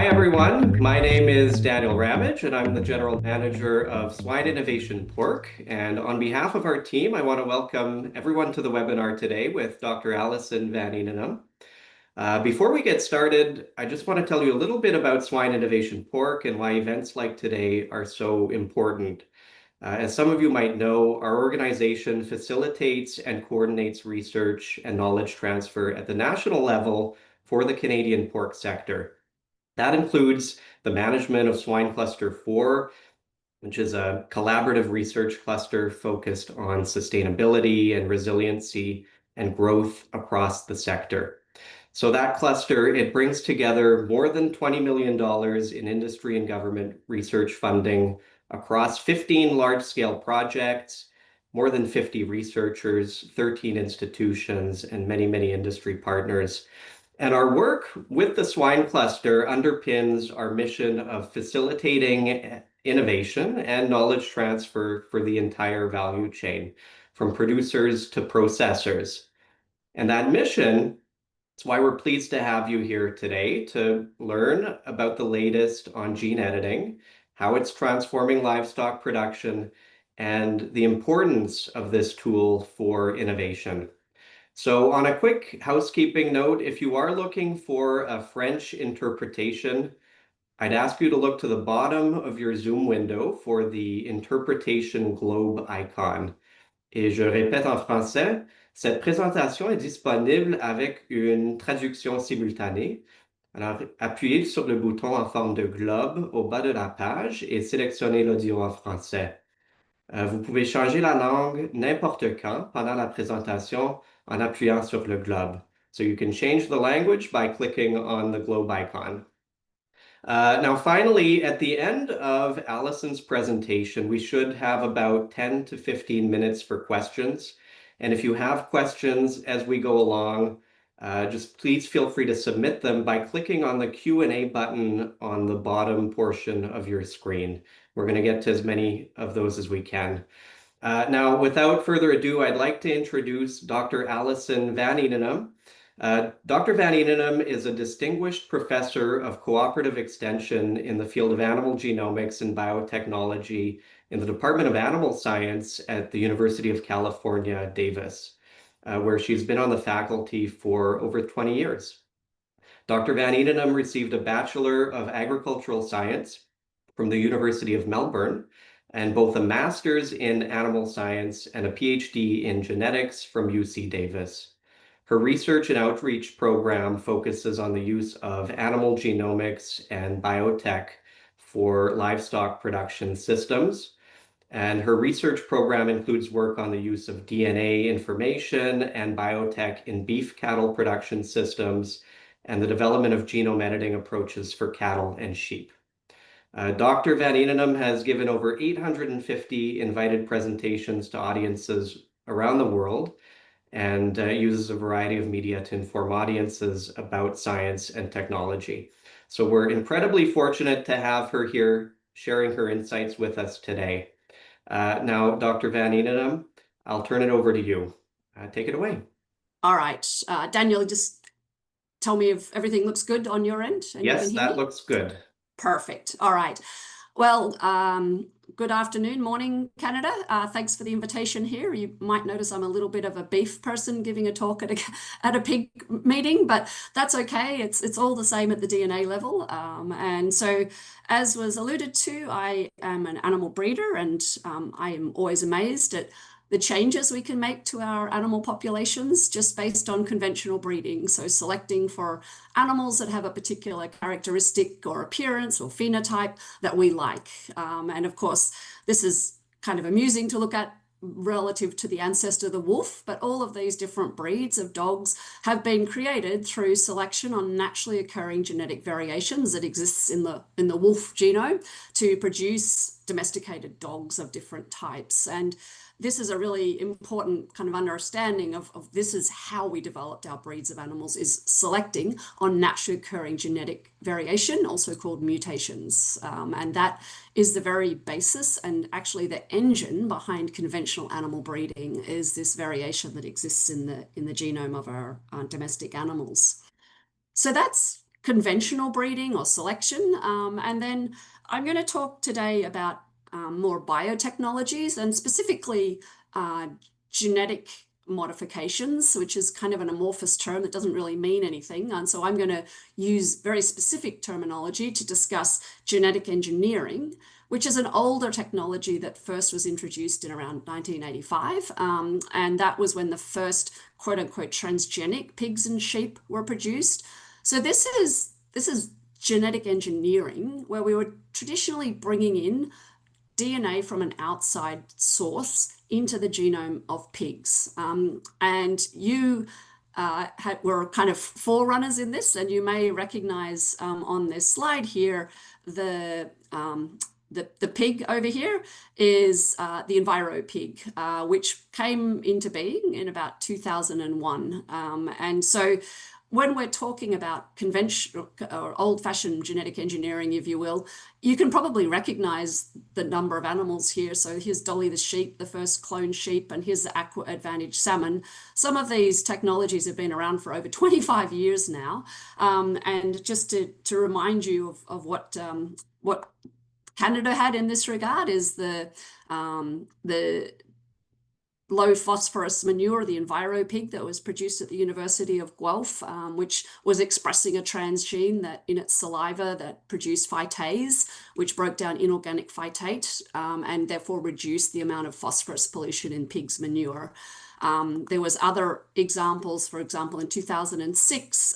Hi, everyone. My name is Daniel Ramage, and I'm the General Manager of Swine Innovation Pork. And on behalf of our team, I want to welcome everyone to the webinar today with Dr. Alison Van Eenennaam. Before we get started, I just want to tell you a little bit about Swine Innovation Pork and why events like today are so important. As some of you might know, our organization facilitates and coordinates research and knowledge transfer at the national level for the Canadian pork sector. That includes the management of Swine Cluster 4, which is a collaborative research cluster focused on sustainability and resiliency and growth across the sector. So that cluster, it brings together more than $20 million in industry and government research funding across 15 large-scale projects, more than 50 researchers, 13 institutions, and many, many industry partners. And our work with the swine cluster underpins our mission of facilitating innovation and knowledge transfer for the entire value chain, from producers to processors. And that mission, that's why we're pleased to have you here today to learn about the latest on gene editing, how it's transforming livestock production, and the importance of this tool for innovation. So on a quick housekeeping note, if you are looking for a French interpretation, I'd ask you to look to the bottom of your Zoom window for the interpretation globe icon. Et je répète en français, cette présentation est disponible avec une traduction simultanée. Alors, appuyez sur le bouton en forme de globe au bas de la page et sélectionnez l'audio en français. Vous pouvez changer la langue n'importe quand pendant la présentation en appuyant sur le globe. So you can change the language by clicking on the globe icon. Now, finally, at the end of Alison's presentation, we should have about 10 to 15 minutes for questions. And if you have questions as we go along, just please feel free to submit them by clicking on the Q&A button on the bottom portion of your screen. We're going to get to as many of those as we can. Now, without further ado, I'd like to introduce Dr. Alison Van Eenennaam. Dr. Van Eenennaam is a distinguished professor of cooperative extension in the field of animal genomics and biotechnology in the Department of Animal Science at the University of California, Davis, where she's been on the faculty for over 20 years. Dr. Van Eenennaam received a Bachelor of Agricultural Science from the University of Melbourne, and both a master's in animal science and a PhD in genetics from UC Davis. Her research and outreach program focuses on the use of animal genomics and biotech for livestock production systems. And her research program includes work on the use of DNA information and biotech in beef cattle production systems and the development of genome editing approaches for cattle and sheep. Dr. Van Eenennaam has given over 850 invited presentations to audiences around the world and uses a variety of media to inform audiences about science and technology. So we're incredibly fortunate to have her here sharing her insights with us today. Now, Dr. Van Eenennaam, I'll turn it over to you. Take it away. All right. Daniel, just tell me if everything looks good on your end. And yes, you can hear that me? Looks good. Perfect. All right. Well, good afternoon, morning, Canada. Thanks for the invitation here. You might notice I'm a little bit of a beef person giving a talk at a pig meeting, but that's okay. It's all the same at the DNA level. And so, as was alluded to, I am an animal breeder, and I am always amazed at the changes we can make to our animal populations just based on conventional breeding. So selecting for animals that have a particular characteristic or appearance or phenotype that we like. And of course, this is kind of amusing to look at relative to the ancestor, the wolf, but all of these different breeds of dogs have been created through selection on naturally occurring genetic variations that exists in the wolf genome to produce domesticated dogs of different types. And this is a really important kind of understanding of this is how we developed our breeds of animals, is selecting on naturally occurring genetic variation, also called mutations. And that is the very basis and actually the engine behind conventional animal breeding is this variation that exists in the genome of our domestic animals. So that's conventional breeding or selection. And then I'm going to talk today about more biotechnologies and specifically genetic modifications, which is kind of an amorphous term that doesn't really mean anything. And so I'm going to use very specific terminology to discuss genetic engineering, which is an older technology that first was introduced in around 1985. And that was when the first quote unquote transgenic pigs and sheep were produced. So this is genetic engineering, where we were traditionally bringing in DNA from an outside source into the genome of pigs. And you were kind of forerunners in this, and you may recognize on this slide here the pig over here is the Enviro pig, which came into being in about 2001. And so when we're talking about conventional or old-fashioned genetic engineering, if you will, you can probably recognize the number of animals here. So here's Dolly the sheep, the first cloned sheep, and here's the Aqua Advantage salmon. Some of these technologies have been around for over 25 years now. And just to remind you of what Canada had in this regard is the low phosphorus manure, the Enviro pig that was produced at the University of Guelph, which was expressing a transgene that in its saliva that produced phytase, which broke down inorganic phytate and therefore reduced the amount of phosphorus pollution in pigs' manure. There was other examples. For example, in 2006,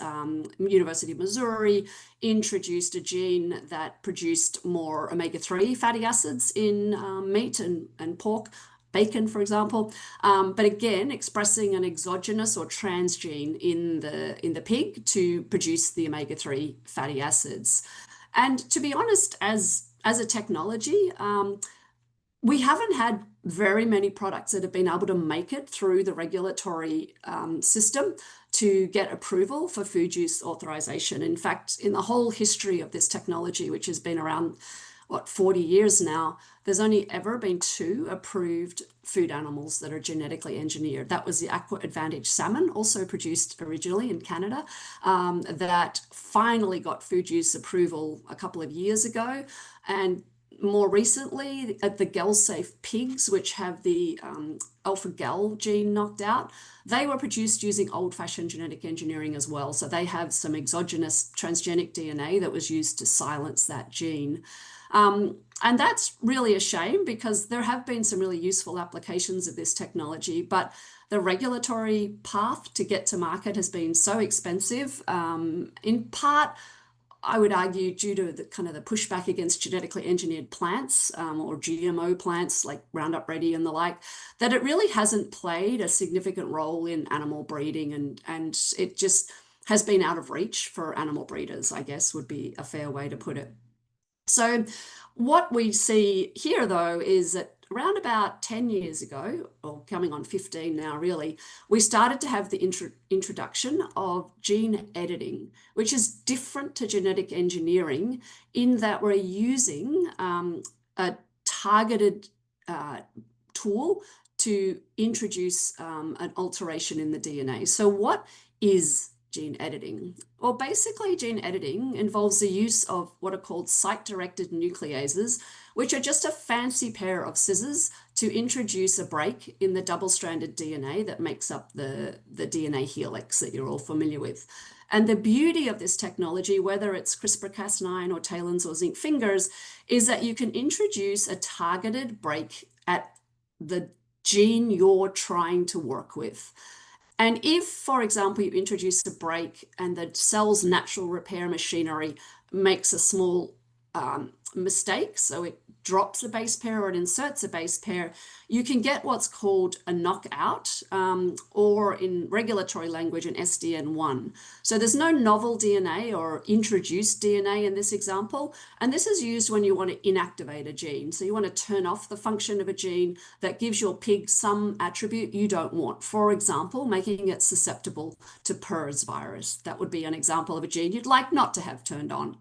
University of Missouri introduced a gene that produced more omega-3 fatty acids in meat and pork, bacon, for example, but again, expressing an exogenous or transgene in the pig to produce the omega-3 fatty acids. And to be honest, as a technology, we haven't had very many products that have been able to make it through the regulatory system to get approval for food use authorization. In fact, in the whole history of this technology, which has been around 40 years now, there's only ever been 2 approved food animals that are genetically engineered. That was the Aqua Advantage salmon, also produced originally in Canada, that finally got food use approval a couple of years ago. And more recently, at the Gel-safe pigs, which have the alpha-gal gene knocked out, they were produced using old-fashioned genetic engineering as well. So they have some exogenous transgenic DNA that was used to silence that gene. And that's really a shame because there have been some really useful applications of this technology, but the regulatory path to get to market has been so expensive, in part, I would argue, due to the kind of the pushback against genetically engineered plants or GMO plants like Roundup Ready and the like, that it really hasn't played a significant role in animal breeding, and it just has been out of reach for animal breeders, I guess would be a fair way to put it. So what we see here, though, is that around about 10 years ago, or coming on 15 now, really, we started to have the introduction of gene editing, which is different to genetic engineering in that we're using a targeted tool to introduce an alteration in the DNA. So what is gene editing? Well, basically, gene editing involves the use of what are called site-directed nucleases, which are just a fancy pair of scissors to introduce a break in the double-stranded DNA that makes up the DNA helix that you're all familiar with. And the beauty of this technology, whether it's CRISPR-Cas9 or TALENs or zinc fingers, is that you can introduce a targeted break at the gene you're trying to work with. And if, for example, you introduce a break and the cell's natural repair machinery makes a small mistake, so it drops a base pair or it inserts a base pair, you can get what's called a knockout, or in regulatory language, an SDN1. So there's no novel DNA or introduced DNA in this example, and this is used when you want to inactivate a gene. So you want to turn off the function of a gene that gives your pig some attribute you don't want. For example, making it susceptible to PRRS virus. That would be an example of a gene you'd like not to have turned on.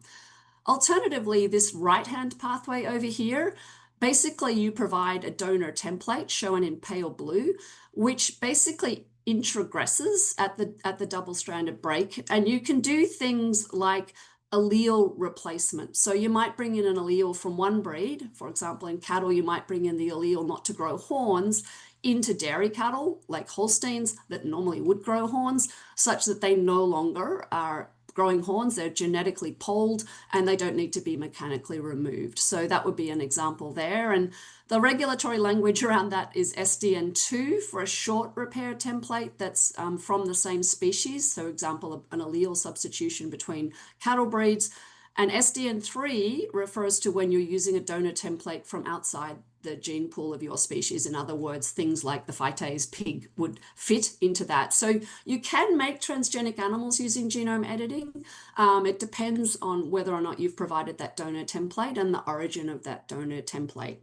Alternatively, this right-hand pathway over here, basically you provide a donor template shown in pale blue, which basically intragresses at the double-stranded break, and you can do things like allele replacement. So you might bring in an allele from one breed. For example, in cattle, you might bring in the allele not to grow horns into dairy cattle, like Holsteins, that normally would grow horns, such that they no longer are growing horns. They're genetically polled and they don't need to be mechanically removed. So that would be an example there. And the regulatory language around that is SDN2 for a short repair template that's from the same species. So example, an allele substitution between cattle breeds. And SDN3 refers to when you're using a donor template from outside the gene pool of your species. In other words, things like the phytase pig would fit into that. So you can make transgenic animals using genome editing. It depends on whether or not you've provided that donor template and the origin of that donor template.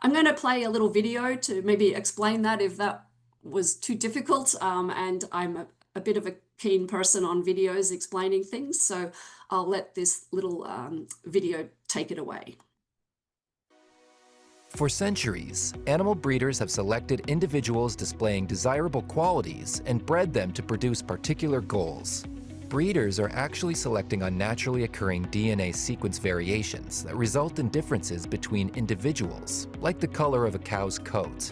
I'm going to play a little video to maybe explain that if that was too difficult. And I'm a bit of a keen person on videos explaining things, so I'll let this little video take it away. For centuries, animal breeders have selected individuals displaying desirable qualities and bred them to produce particular goals. Breeders are actually selecting unnaturally occurring DNA sequence variations that result in differences between individuals, like the color of a cow's coat.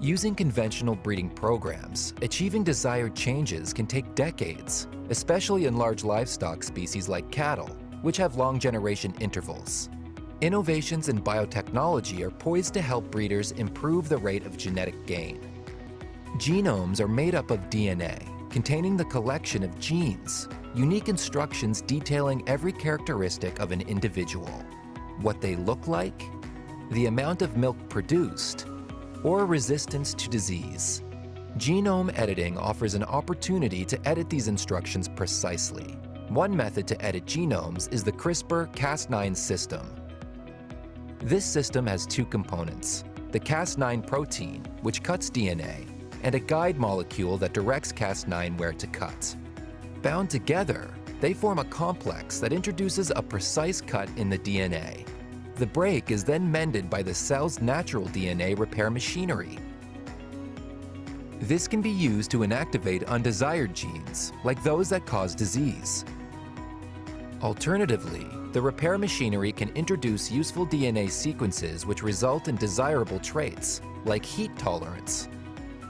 Using conventional breeding programs, achieving desired changes can take decades, especially in large livestock species like cattle, which have long generation intervals. Innovations in biotechnology are poised to help breeders improve the rate of genetic gain. Genomes are made up of DNA, containing the collection of genes, unique instructions detailing every characteristic of an individual. What they look like, the amount of milk produced, or resistance to disease. Genome editing offers an opportunity to edit these instructions precisely. One method to edit genomes is the CRISPR-Cas9 system. This system has two components: the Cas9 protein, which cuts DNA, and a guide molecule that directs Cas9 where to cut. Bound together, they form a complex that introduces a precise cut in the DNA. The break is then mended by the cell's natural DNA repair machinery. This can be used to inactivate undesired genes, like those that cause disease. Alternatively, the repair machinery can introduce useful DNA sequences which result in desirable traits, like heat tolerance.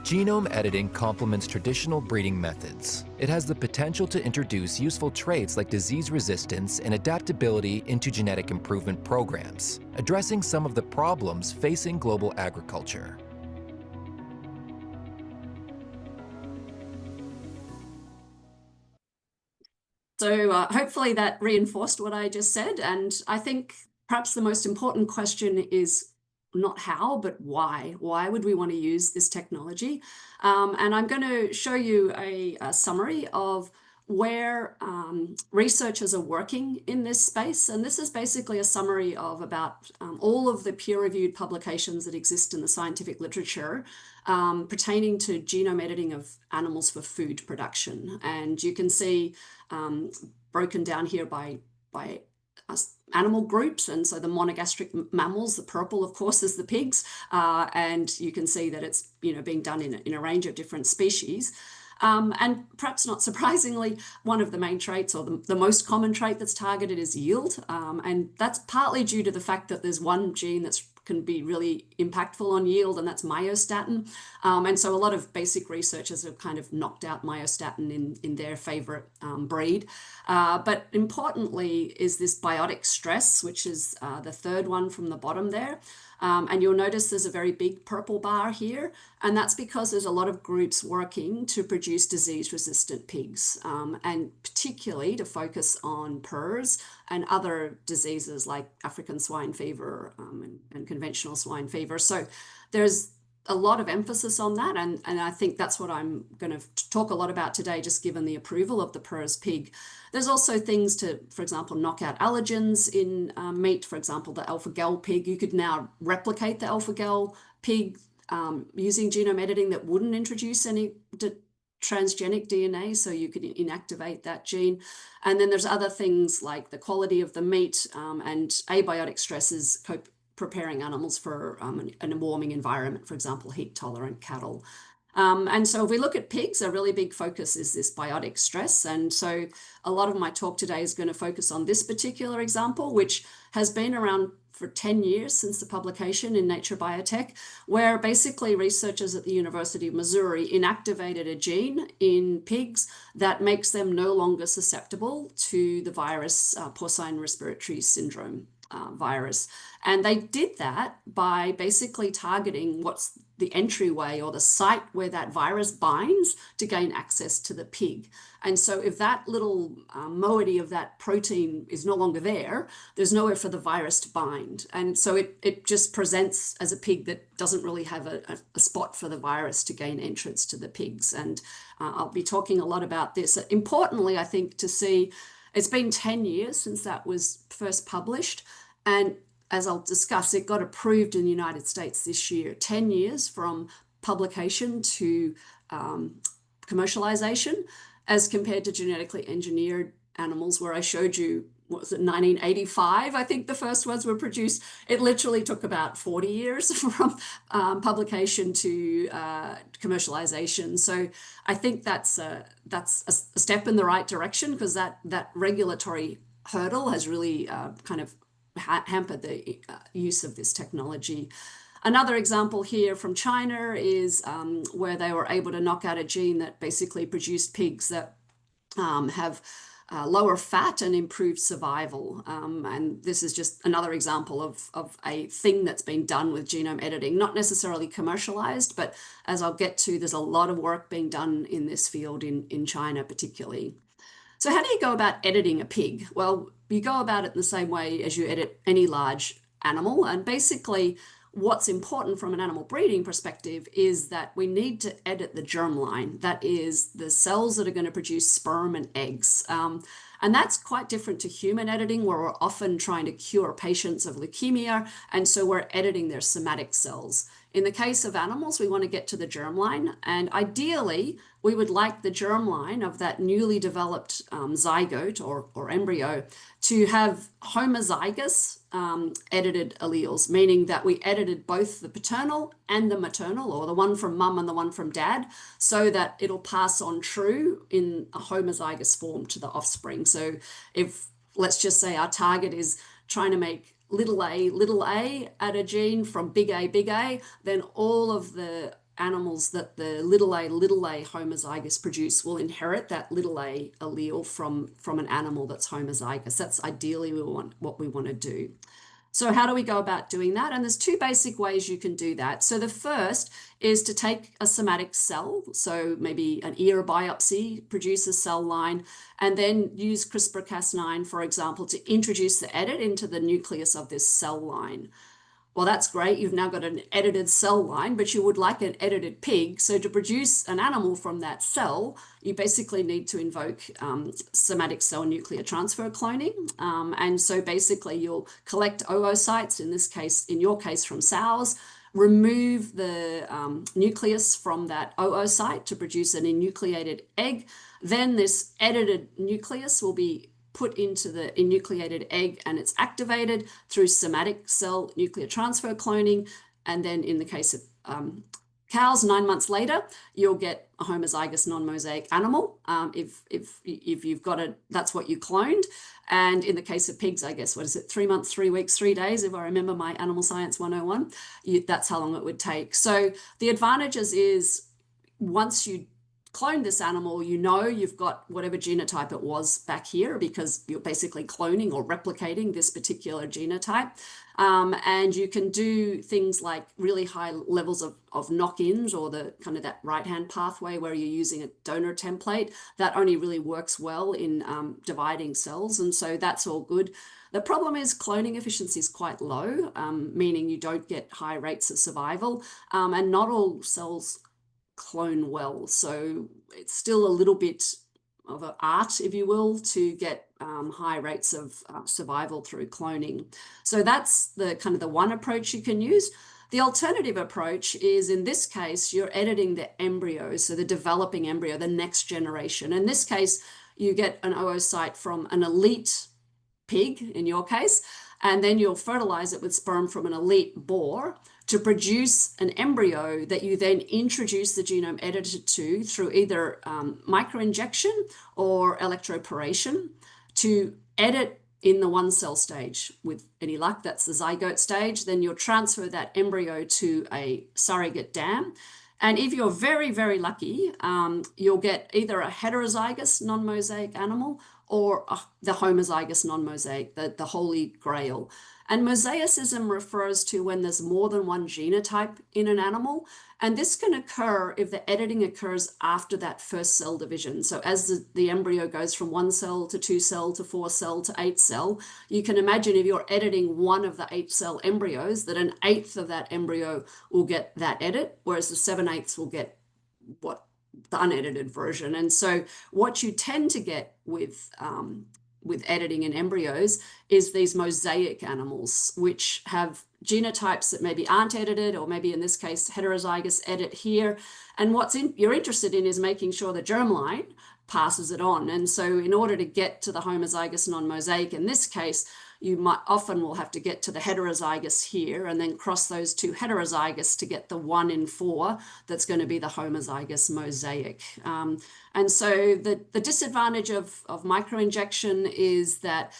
Genome editing complements traditional breeding methods. It has the potential to introduce useful traits like disease resistance and adaptability into genetic improvement programs, addressing some of the problems facing global agriculture. So hopefully that reinforced what I just said. And I think perhaps the most important question is not how, but why. Why would we want to use this technology? And I'm going to show you a summary of where researchers are working in this space. And this is basically a summary of about all of the peer-reviewed publications that exist in the scientific literature pertaining to genome editing of animals for food production. And you can see broken down here by animal groups, and so the monogastric mammals, the purple of course is the pigs, and you can see that it's being done in a range of different species. And perhaps not surprisingly, one of the main traits, or the most common trait that's targeted, is yield, and that's partly due to the fact that there's one gene that can be really impactful on yield, and that's myostatin. And so a lot of basic researchers have kind of knocked out myostatin in their favorite breed. But importantly is this biotic stress, which is the third one from the bottom there. And you'll notice there's a very big purple bar here, and that's because there's a lot of groups working to produce disease-resistant pigs, and particularly to focus on PRRS and other diseases like African swine fever and conventional swine fever. So there's a lot of emphasis on that, and I think that's what I'm going to talk a lot about today, just given the approval of the PRRS pig. There's also things to, for example, knock out allergens in meat. For example, the alpha-gal pig, you could now replicate the alpha-gal pig using genome editing that wouldn't introduce any transgenic DNA, so you could inactivate that gene. And then there's other things like the quality of the meat and abiotic stresses, preparing animals for a warming environment, for example, heat-tolerant cattle. And so if we look at pigs, a really big focus is this biotic stress. And so a lot of my talk today is going to focus on this particular example, which has been around for 10 years since the publication in Nature Biotech, where basically researchers at the University of Missouri inactivated a gene in pigs that makes them no longer susceptible to the virus, porcine respiratory syndrome virus. And they did that by basically targeting what's the entryway or the site where that virus binds to gain access to the pig. And so if that little moiety of that protein is no longer there, there's nowhere for the virus to bind. And so it just presents as a pig that doesn't really have a spot for the virus to gain entrance to the pigs. And I'll be talking a lot about this. Importantly, I think to see, it's been 10 years since that was first published. And as I'll discuss, it got approved in the United States this year, 10 years from publication to commercialization, as compared to genetically engineered animals, where I showed you, what was it, 1985, I think the first ones were produced. It literally took about 40 years from publication to commercialization. So I think that's a step in the right direction, because that regulatory hurdle has really kind of hampered the use of this technology. Another example here from China is where they were able to knock out a gene that basically produced pigs that have lower fat and improved survival. And this is just another example of a thing that's been done with genome editing, not necessarily commercialized, but as I'll get to, there's a lot of work being done in this field in China particularly. So how do you go about editing a pig? Well, you go about it in the same way as you edit any large animal. And basically, what's important from an animal breeding perspective is that we need to edit the germline. That is the cells that are going to produce sperm and eggs. And that's quite different to human editing, where we're often trying to cure patients of leukemia, and so we're editing their somatic cells. In the case of animals, we want to get to the germline, and ideally, we would like the germline of that newly developed zygote or embryo to have homozygous edited alleles, meaning that we edited both the paternal and the maternal, or the one from mum and the one from dad, so that it'll pass on true in a homozygous form to the offspring. So if, let's just say, our target is trying to make little a add a gene from big A, then all of the animals that the little a homozygous produce will inherit that little a allele from an animal that's homozygous. That's ideally what we want to do. So how do we go about doing that? And there's two basic ways you can do that. So the first is to take a somatic cell, so maybe an ear biopsy, produce a cell line, and then use CRISPR-Cas9, for example, to introduce the edit into the nucleus of this cell line. Well, that's great. You've now got an edited cell line, but you would like an edited pig. So to produce an animal from that cell, you basically need to invoke somatic cell nuclear transfer cloning. And so basically you'll collect oocytes, in your case from sows, remove the nucleus from that oocyte to produce an enucleated egg. Then this edited nucleus will be put into the enucleated egg, and it's activated through somatic cell nuclear transfer cloning. And then in the case of cows, 9 months later, you'll get a homozygous non-mosaic animal. If you've got that's what you cloned. And in the case of pigs, I guess, 3 months, 3 weeks, 3 days, if I remember my Animal Science 101, that's how long it would take. So the advantages is, once you clone this animal, you've got whatever genotype it was back here, because you're basically cloning or replicating this particular genotype. And you can do things like really high levels of knock-ins, or the kind of that right-hand pathway where you're using a donor template. That only really works well in dividing cells, and so that's all good. The problem is cloning efficiency is quite low, meaning you don't get high rates of survival, and not all cells clone well. So it's still a little bit of an art, if you will, to get high rates of survival through cloning. So that's the kind of the one approach you can use. The alternative approach is, in this case, you're editing the embryo, so the developing embryo, the next generation. In this case, you get an oocyte from an elite pig, in your case, and then you'll fertilize it with sperm from an elite boar. to produce an embryo that you then introduce the genome editor to through either microinjection or electroporation to edit in the one cell stage. With any luck, that's the zygote stage. Then you'll transfer that embryo to a surrogate dam. And if you're very, very lucky, you'll get either a heterozygous non-mosaic animal or the homozygous non-mosaic, the holy grail. And mosaicism refers to when there's more than one genotype in an animal. And this can occur if the editing occurs after that first cell division. So as the embryo goes from 1 cell to 2 cell to 4 cell to 8 cell, you can imagine if you're editing one of the 8 cell embryos, that an eighth of that embryo will get that edit, whereas the 7/8 will get the unedited version. And so what you tend to get with editing in embryos is these mosaic animals, which have genotypes that maybe aren't edited, or maybe in this case, heterozygous edit here. And you're interested in is making sure the germline passes it on. And so in order to get to the homozygous non-mosaic, in this case, you often will have to get to the heterozygous here and then cross those two heterozygous to get the 1 in 4 that's going to be the homozygous mosaic. And so the disadvantage of microinjection is that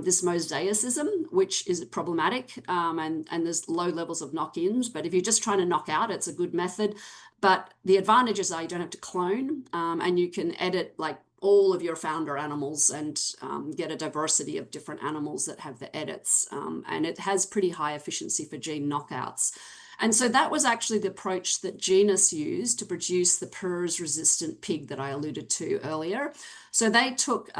this mosaicism, which is problematic, and there's low levels of knock-ins, but if you're just trying to knock out, it's a good method. But the advantages are you don't have to clone, and you can edit like all of your founder animals and get a diversity of different animals that have the edits. And it has pretty high efficiency for gene knockouts. And so that was actually the approach that Genus used to produce the PRRS-resistant pig that I alluded to earlier. So they took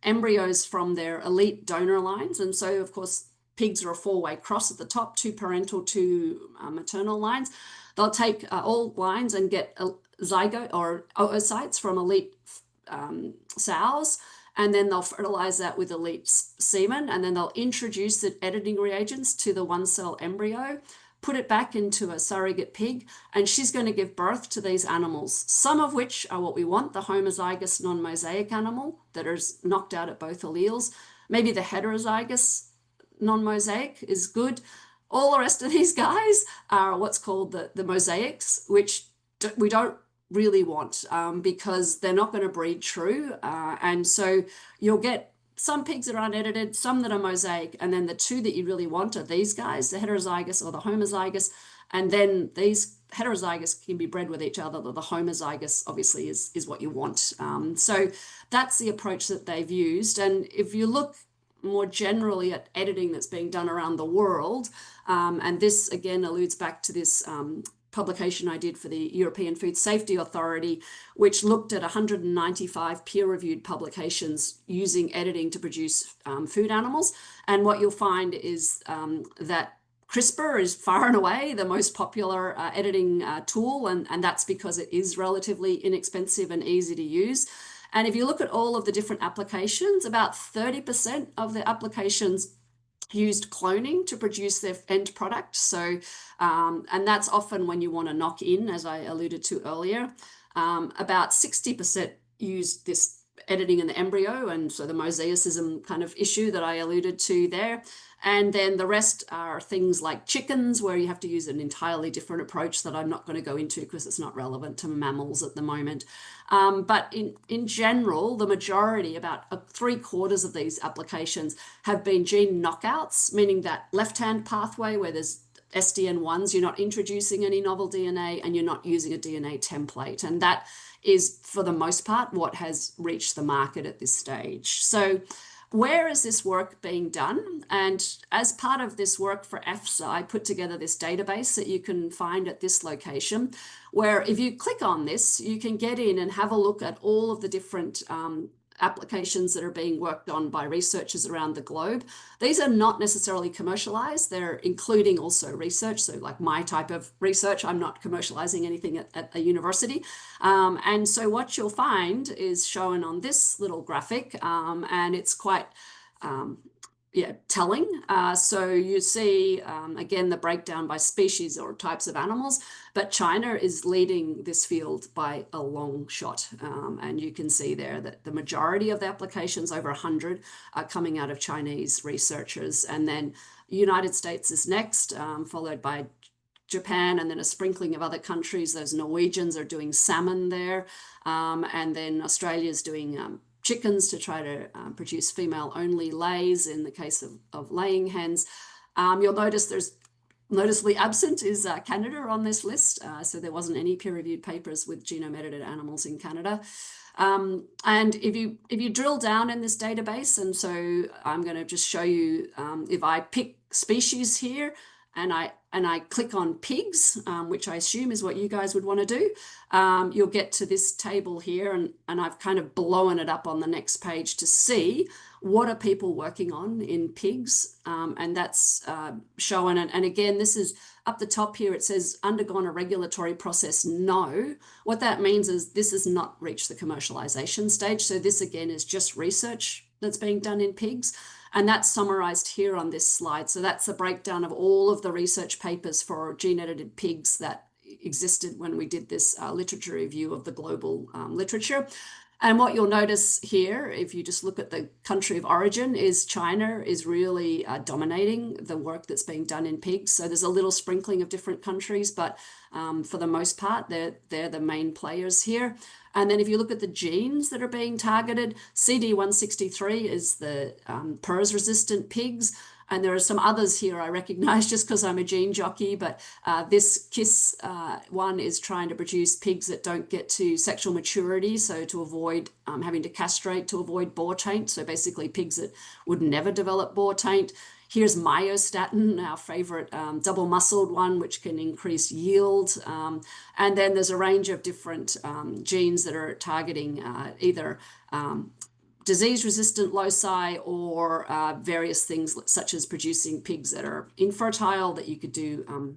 embryos from their elite donor lines. And so, of course, pigs are a 4-way cross at the top, 2 parental, 2 maternal lines. They'll take all lines and get a zygote or oocytes from elite sows, and then they'll fertilize that with elite semen, and then they'll introduce the editing reagents to the 1-cell embryo, put it back into a surrogate pig, and she's going to give birth to these animals, some of which are what we want, the homozygous non-mosaic animal that is knocked out at both alleles. Maybe the heterozygous non-mosaic is good. All the rest of these guys are what's called the mosaics, which we don't really want because they're not going to breed true. And so you'll get some pigs that are unedited, some that are mosaic, and then the 2 that you really want are these guys, the heterozygous or the homozygous. And then these heterozygous can be bred with each other. The homozygous obviously is what you want. So that's the approach that they've used. And if you look more generally at editing that's being done around the world, and this again alludes back to this publication I did for the European Food Safety Authority, which looked at 195 peer-reviewed publications using editing to produce food animals. And what you'll find is that CRISPR is far and away the most popular editing tool, and that's because it is relatively inexpensive and easy to use. And if you look at all of the different applications, about 30% of the applications used cloning to produce their end product. So, and that's often when you want to knock in, as I alluded to earlier. About 60% used this editing in the embryo, and so the mosaicism kind of issue that I alluded to there. And then the rest are things like chickens, where you have to use an entirely different approach that I'm not going to go into because it's not relevant to mammals at the moment. But in general, the majority, about 3/4 of these applications, have been gene knockouts, meaning that left-hand pathway where there's SDN1s, you're not introducing any novel DNA and you're not using a DNA template. And that is, for the most part, what has reached the market at this stage. So where is this work being done? And as part of this work for EFSA, I put together this database that you can find at this location, where if you click on this, you can get in and have a look at all of the different applications that are being worked on by researchers around the globe. These are not necessarily commercialized. They're including also research. So like my type of research, I'm not commercializing anything at a university. And so what you'll find is shown on this little graphic, and it's quite telling. So you see, again, the breakdown by species or types of animals, but China is leading this field by a long shot. And you can see there that the majority of the applications, over 100, are coming out of Chinese researchers. And then United States is next, followed by Japan, and then a sprinkling of other countries. Those Norwegians are doing salmon there. And then Australia's doing chickens to try to produce female-only lays in the case of laying hens. You'll notice there's noticeably absent is Canada on this list. So there wasn't any peer-reviewed papers with genome-edited animals in Canada. And if you drill down in this database, and so I'm going to just show you, if I pick species here and I click on pigs, which I assume is what you guys would want to do, you'll get to this table here, and I've kind of blown it up on the next page to see what are people working on in pigs, and that's shown. And again, this is up the top here. It says undergone a regulatory process. No, what that means is this has not reached the commercialization stage. So this again is just research that's being done in pigs. And that's summarized here on this slide. So that's a breakdown of all of the research papers for gene-edited pigs that existed when we did this literature review of the global literature. And what you'll notice here, if you just look at the country of origin, is China is really dominating the work that's being done in pigs. So there's a little sprinkling of different countries, but for the most part, they're the main players here. And then if you look at the genes that are being targeted, CD163 is the PRRS-resistant pigs. And there are some others here I recognize just because I'm a gene jockey, but this KISS one is trying to produce pigs that don't get to sexual maturity, so to avoid having to castrate to avoid boar taint, so basically pigs that would never develop boar taint. Here's myostatin, our favorite double-muscled one, which can increase yield. And then there's a range of different genes that are targeting either disease-resistant loci or various things such as producing pigs that are infertile that you could do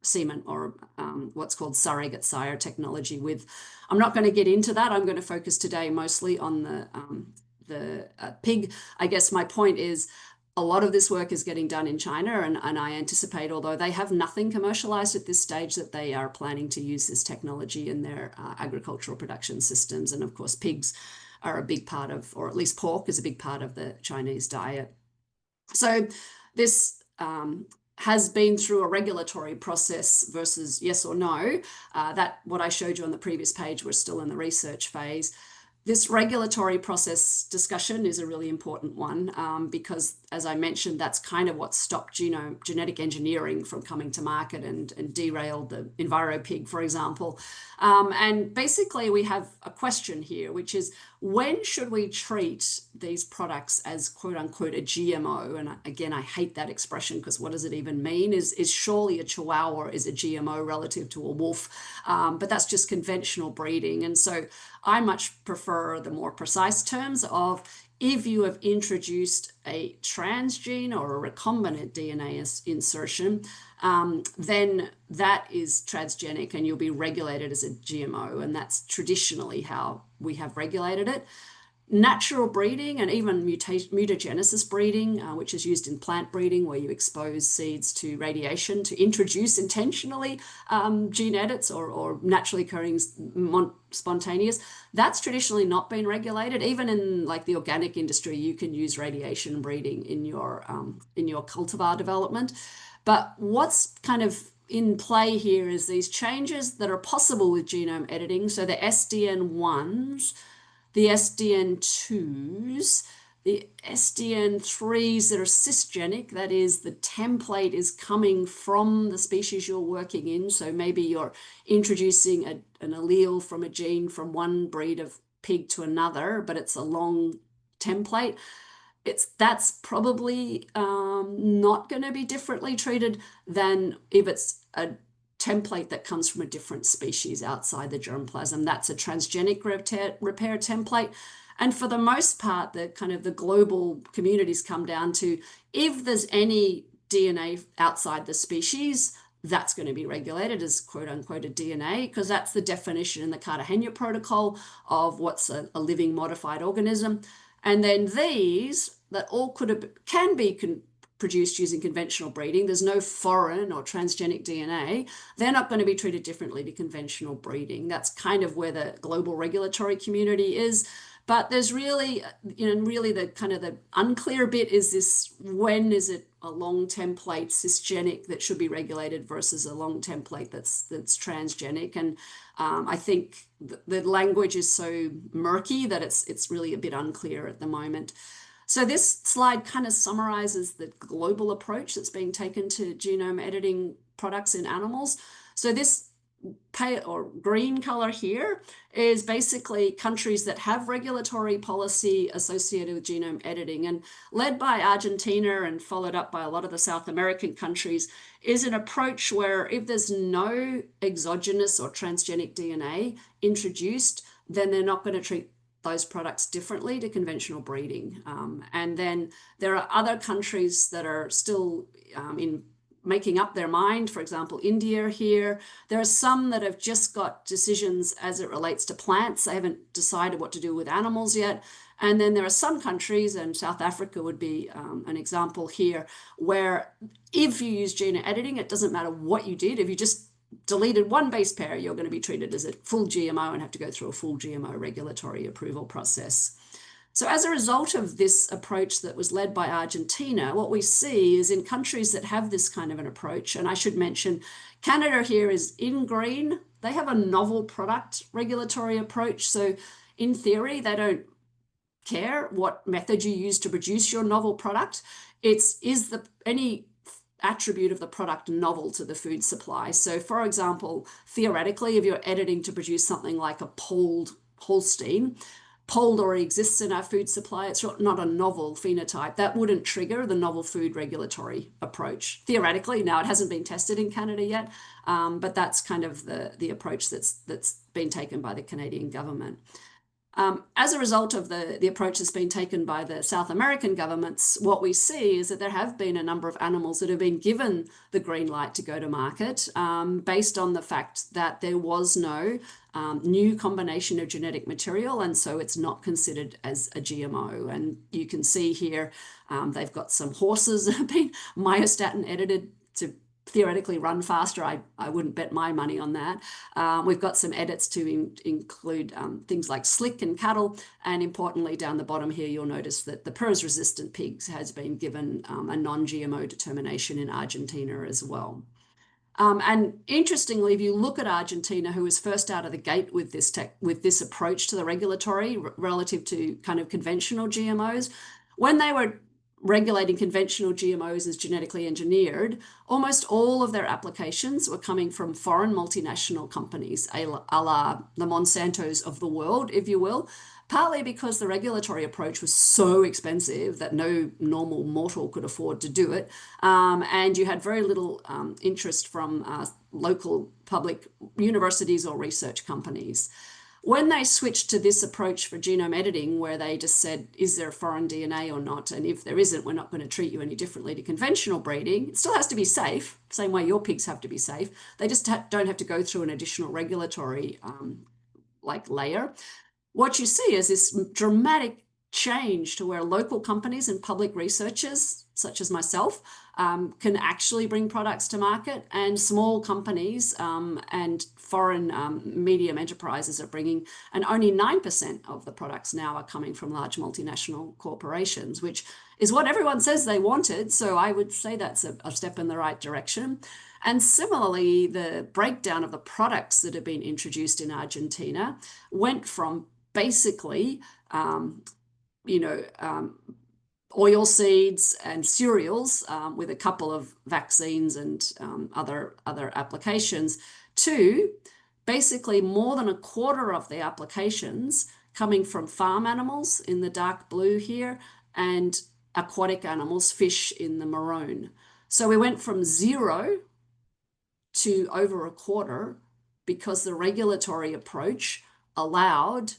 semen or what's called surrogate sire technology with. I'm not going to get into that. I'm going to focus today mostly on the pig. I guess my point is a lot of this work is getting done in China, and I anticipate, although they have nothing commercialized at this stage, that they are planning to use this technology in their agricultural production systems. And of course, pigs are a big part of, or at least pork is a big part of the Chinese diet. So this has been through a regulatory process versus yes or no. That what I showed you on the previous page, we're still in the research phase. This regulatory process discussion is a really important one because, as I mentioned, that's kind of what stopped genetic engineering from coming to market and derailed the EnviroPig, for example. And basically, we have a question here, which is, when should we treat these products as quote unquote a GMO? And again, I hate that expression because what does it even mean? Is surely a Chihuahua is a GMO relative to a wolf? But that's just conventional breeding. And so I much prefer the more precise terms of if you have introduced a transgene or a recombinant DNA insertion, then that is transgenic and you'll be regulated as a GMO. And that's traditionally how we have regulated it. Natural breeding and even mutagenesis breeding, which is used in plant breeding, where you expose seeds to radiation to introduce intentionally gene edits or naturally occurring spontaneous, that's traditionally not been regulated. Even in like the organic industry, you can use radiation breeding in your cultivar development. But what's kind of in play here is these changes that are possible with genome editing. So the SDN1s, the SDN2s, the SDN3s that are cisgenic, that is, the template is coming from the species you're working in. So maybe you're introducing an allele from a gene from one breed of pig to another, but it's a long template. That's probably not going to be differently treated than if it's a template that comes from a different species outside the germplasm. That's a transgenic repair template. And for the most part, the kind of the global communities come down to if there's any DNA outside the species, that's going to be regulated as quote unquote a DNA, because that's the definition in the Cartagena protocol of what's a living modified organism. And then these that all can be produced using conventional breeding. There's no foreign or transgenic DNA. They're not going to be treated differently to conventional breeding. That's kind of where the global regulatory community is. But there's really, really the kind of the unclear bit is this: when is it a long template cisgenic that should be regulated versus a long template that's transgenic? And I think the language is so murky that it's really a bit unclear at the moment. So this slide kind of summarizes the global approach that's being taken to genome editing products in animals. So this pale or green color here is basically countries that have regulatory policy associated with genome editing, and led by Argentina and followed up by a lot of the South American countries, is an approach where if there's no exogenous or transgenic DNA introduced, then they're not going to treat those products differently to conventional breeding. And then there are other countries that are still in making up their mind. For example, India here. There are some that have just got decisions as it relates to plants. They haven't decided what to do with animals yet. And then there are some countries, and South Africa would be an example here, where if you use gene editing, it doesn't matter what you did. If you just deleted one base pair, you're going to be treated as a full GMO and have to go through a full GMO regulatory approval process. So as a result of this approach that was led by Argentina, what we see is in countries that have this kind of an approach, and I should mention Canada here is in green, they have a novel product regulatory approach. So in theory, they don't care what method you use to produce your novel product. Is any attribute of the product novel to the food supply? So for example, theoretically, if you're editing to produce something like a polled Holstein, polled already exists in our food supply, it's not a novel phenotype, that wouldn't trigger the novel food regulatory approach. Theoretically, now it hasn't been tested in Canada yet, but that's kind of the approach that's been taken by the Canadian government. As a result of the approach that's been taken by the South American governments, what we see is that there have been a number of animals that have been given the green light to go to market based on the fact that there was no new combination of genetic material, and so it's not considered as a GMO. And you can see here they've got some horses that have been myostatin edited to theoretically run faster. I wouldn't bet my money on that. We've got some edits to include things like slick and cattle, and importantly down the bottom here you'll notice that the PRRS resistant pigs has been given a non-GMO determination in Argentina as well. And interestingly, if you look at Argentina, who was first out of the gate with this approach to the regulatory relative to kind of conventional GMOs, when they were regulating conventional GMOs as genetically engineered, almost all of their applications were coming from foreign multinational companies, a la the Monsantos of the world, if you will, partly because the regulatory approach was so expensive that no normal mortal could afford to do it. And you had very little interest from local public universities or research companies. When they switched to this approach for genome editing, where they just said, is there foreign DNA or not? And if there isn't, we're not going to treat you any differently to conventional breeding. It still has to be safe, same way your pigs have to be safe. They just don't have to go through an additional regulatory layer. What you see is this dramatic change to where local companies and public researchers, such as myself, can actually bring products to market, and small companies and foreign medium enterprises are bringing, and only 9% of the products now are coming from large multinational corporations, which is what everyone says they wanted. So I would say that's a step in the right direction. And similarly, the breakdown of the products that have been introduced in Argentina went from basically, oil seeds and cereals with a couple of vaccines and other applications, to basically more than a quarter of the applications coming from farm animals in the dark blue here and aquatic animals, fish in the maroon. So we went from 0 to over a quarter because the regulatory approach allowed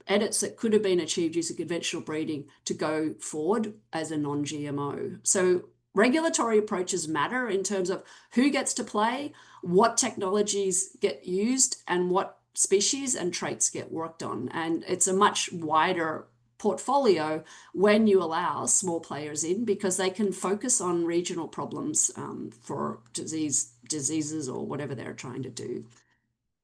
edits that could have been achieved using conventional breeding to go forward as a non-GMO. So regulatory approaches matter in terms of who gets to play, what technologies get used, and what species and traits get worked on. And it's a much wider portfolio when you allow small players in, because they can focus on regional problems for diseases or whatever they're trying to do.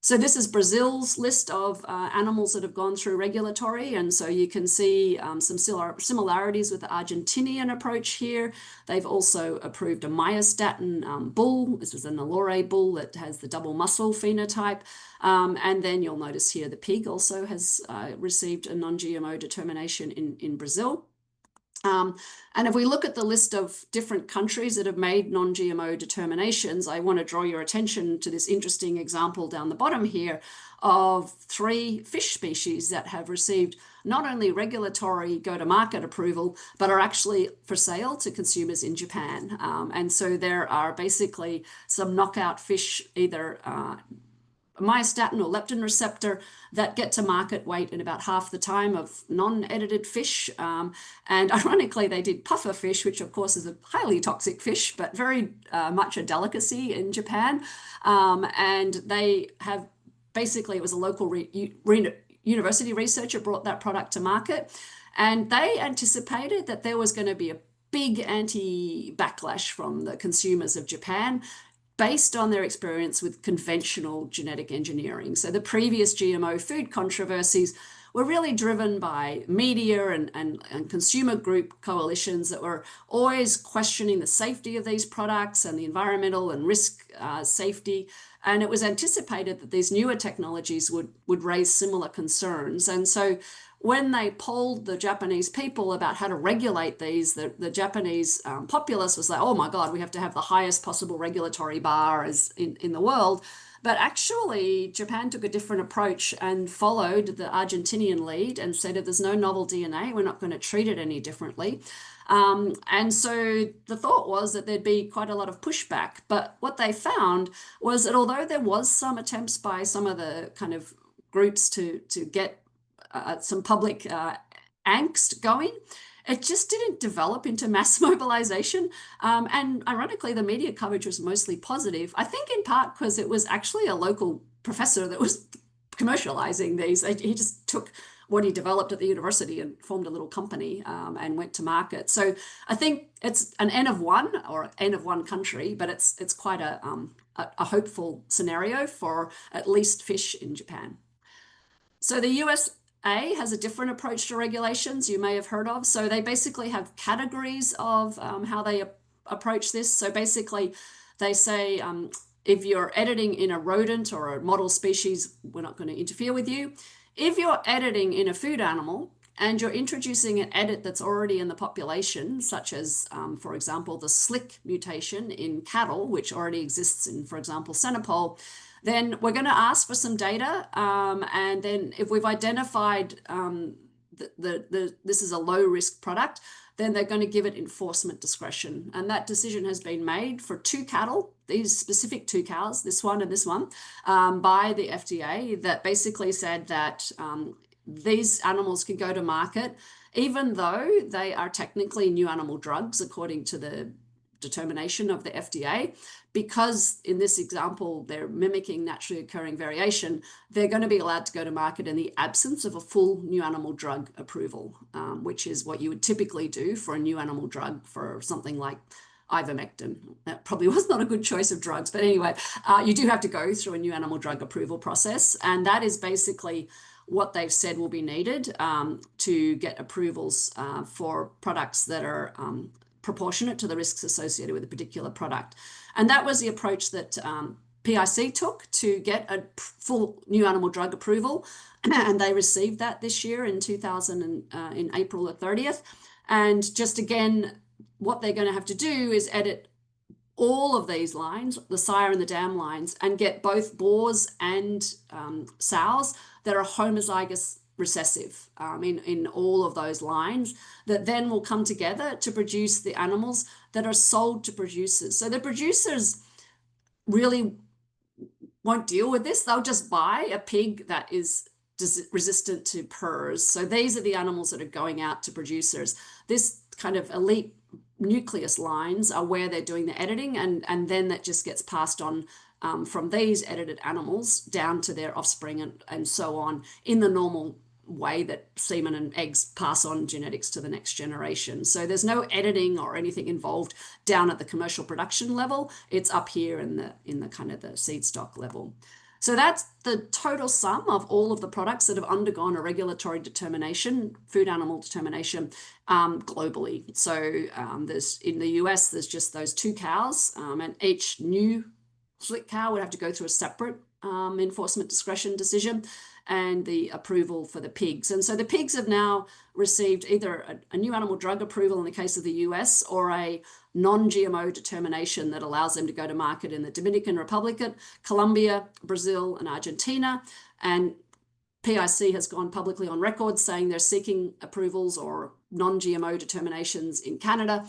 So this is Brazil's list of animals that have gone through regulatory, and so you can see some similarities with the Argentinian approach here. They've also approved a myostatin bull. This is a Nelore bull that has the double muscle phenotype. And then you'll notice here the pig also has received a non-GMO determination in Brazil. And if we look at the list of different countries that have made non-GMO determinations, I want to draw your attention to this interesting example down the bottom here of 3 fish species that have received not only regulatory go-to-market approval, but are actually for sale to consumers in Japan. And so there are basically some knockout fish, either myostatin or leptin receptor, that get to market weight in about half the time of non-edited fish. And ironically, they did puffer fish, which of course is a highly toxic fish, but very much a delicacy in Japan. And they have basically, it was a local university researcher brought that product to market. And they anticipated that there was going to be a big anti-backlash from the consumers of Japan, based on their experience with conventional genetic engineering. So the previous GMO food controversies were really driven by media and consumer group coalitions that were always questioning the safety of these products and the environmental and risk safety. And it was anticipated that these newer technologies would raise similar concerns. And so when they polled the Japanese people about how to regulate these, the Japanese populace was like, oh my God, we have to have the highest possible regulatory bar as in the world. But actually, Japan took a different approach and followed the Argentinian lead and said, if there's no novel DNA, we're not going to treat it any differently. And so the thought was that there'd be quite a lot of pushback. But what they found was that although there was some attempts by some of the kind of groups to get some public angst going, it just didn't develop into mass mobilization. And ironically, the media coverage was mostly positive, I think in part because it was actually a local professor that was commercializing these. He just took what he developed at the university and formed a little company and went to market. So I think it's an N of one or N of one country, but it's quite a hopeful scenario for at least fish in Japan. So the USA has a different approach to regulations you may have heard of. So they basically have categories of how they approach this. So basically they say, if you're editing in a rodent or a model species, we're not going to interfere with you. If you're editing in a food animal and you're introducing an edit that's already in the population, such as, for example, the SLIC mutation in cattle, which already exists in, for example, Senapol, then we're going to ask for some data. And then if we've identified this is a low risk product, then they're going to give it enforcement discretion. And that decision has been made for 2 cattle, these specific 2 cows, this one and this one, by the FDA, that basically said that these animals can go to market, even though they are technically new animal drugs, according to the determination of the FDA, because in this example, they're mimicking naturally occurring variation, they're going to be allowed to go to market in the absence of a full new animal drug approval, which is what you would typically do for a new animal drug for something like ivermectin. That probably was not a good choice of drugs, but anyway, you do have to go through a new animal drug approval process. And that is basically what they've said will be needed to get approvals for products that are proportionate to the risks associated with a particular product. And that was the approach that PIC took to get a full new animal drug approval. And they received that this year in April the 30th. And just again, what they're going to have to do is edit all of these lines, the sire and the dam lines, and get both boars and sows that are homozygous recessive in all of those lines, that then will come together to produce the animals that are sold to producers. So the producers really won't deal with this. They'll just buy a pig that is resistant to PRRS. So these are the animals that are going out to producers. This kind of elite nucleus lines are where they're doing the editing, and then that just gets passed on from these edited animals down to their offspring and so on in the normal way that semen and eggs pass on genetics to the next generation. So there's no editing or anything involved down at the commercial production level. It's up here in the kind of the seed stock level. So that's the total sum of all of the products that have undergone a regulatory determination, food animal determination, globally. So there's in the US, there's just those 2 cows, and each new split cow would have to go through a separate enforcement discretion decision and the approval for the pigs. And so the pigs have now received either a new animal drug approval in the case of the US or a non-GMO determination that allows them to go to market in the Dominican Republic, Colombia, Brazil, and Argentina. And PIC has gone publicly on record saying they're seeking approvals or non-GMO determinations in Canada,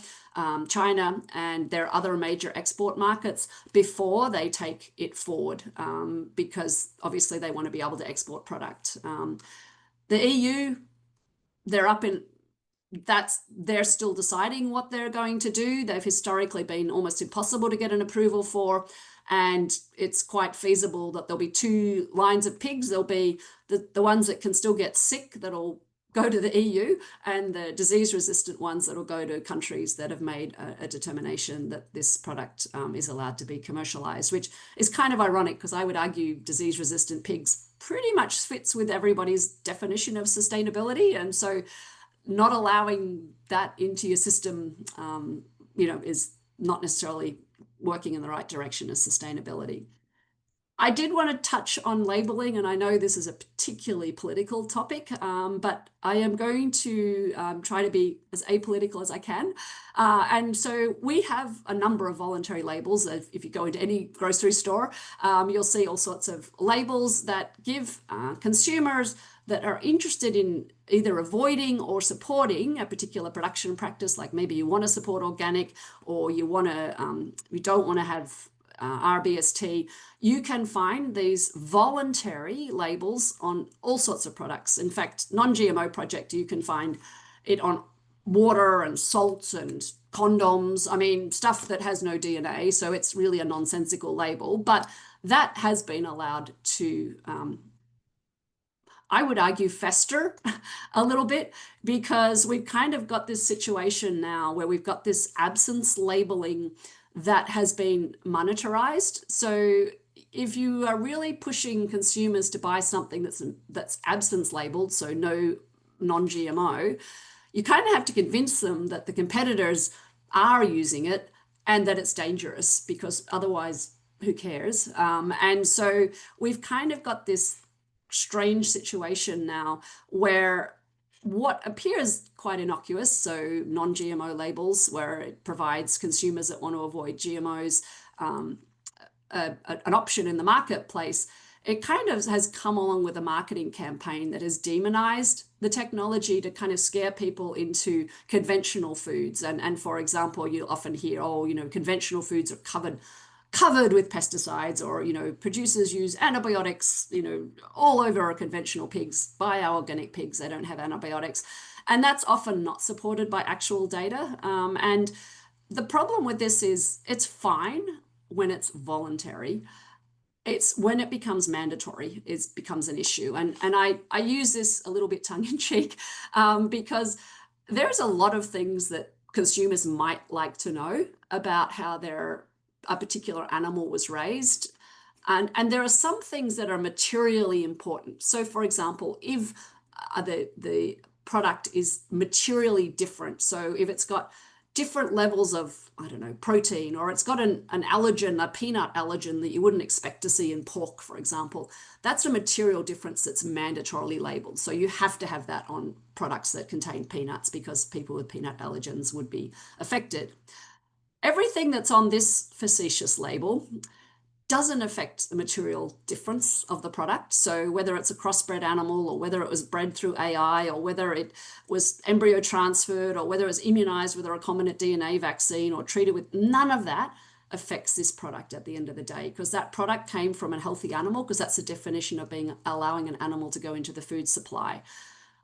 China, and their other major export markets before they take it forward, because obviously they want to be able to export product. The EU, they're still deciding what they're going to do. They've historically been almost impossible to get an approval for, and it's quite feasible that there'll be 2 lines of pigs. There'll be the ones that can still get sick that'll go to the EU, and the disease-resistant ones that'll go to countries that have made a determination that this product is allowed to be commercialized, which is kind of ironic because I would argue disease-resistant pigs pretty much fits with everybody's definition of sustainability. And so not allowing that into your system, is not necessarily working in the right direction as sustainability. I did want to touch on labeling, and I know this is a particularly political topic, but I am going to try to be as apolitical as I can. And so we have a number of voluntary labels. If you go into any grocery store, you'll see all sorts of labels that give consumers that are interested in either avoiding or supporting a particular production practice, like maybe you want to support organic or you don't want to have RBST, you can find these voluntary labels on all sorts of products. In fact, non-GMO project, you can find it on water and salts and condoms. I mean, stuff that has no DNA. So it's really a nonsensical label, but that has been allowed to, I would argue, fester a little bit, because we've kind of got this situation now where we've got this absence labeling that has been monetarized. So if you are really pushing consumers to buy something that's absence labeled, so no non-GMO, you kind of have to convince them that the competitors are using it and that it's dangerous, because otherwise, who cares? And so we've kind of got this strange situation now where what appears quite innocuous, so non-GMO labels, where it provides consumers that want to avoid GMOs an option in the marketplace, it kind of has come along with a marketing campaign that has demonized the technology to kind of scare people into conventional foods. And for example, you'll often hear, conventional foods are covered with pesticides, or producers use antibiotics all over our conventional pigs. Buy our organic pigs, they don't have antibiotics, and that's often not supported by actual data. And the problem with this is it's fine when it's voluntary. It's when it becomes mandatory, it becomes an issue. And I use this a little bit tongue-in-cheek because there's a lot of things that consumers might like to know about how a particular animal was raised. And there are some things that are materially important. So for example, if the product is materially different, so if it's got different levels of, protein, or it's got an allergen, a peanut allergen that you wouldn't expect to see in pork, for example, that's a material difference that's mandatorily labeled. So you have to have that on products that contain peanuts, because people with peanut allergens would be affected. Everything that's on this facetious label doesn't affect the material difference of the product. So whether it's a crossbred animal, or whether it was bred through AI, or whether it was embryo transferred, or whether it was immunized with a recombinant DNA vaccine or treated with, none of that affects this product at the end of the day, because that product came from a healthy animal, because that's the definition of allowing an animal to go into the food supply.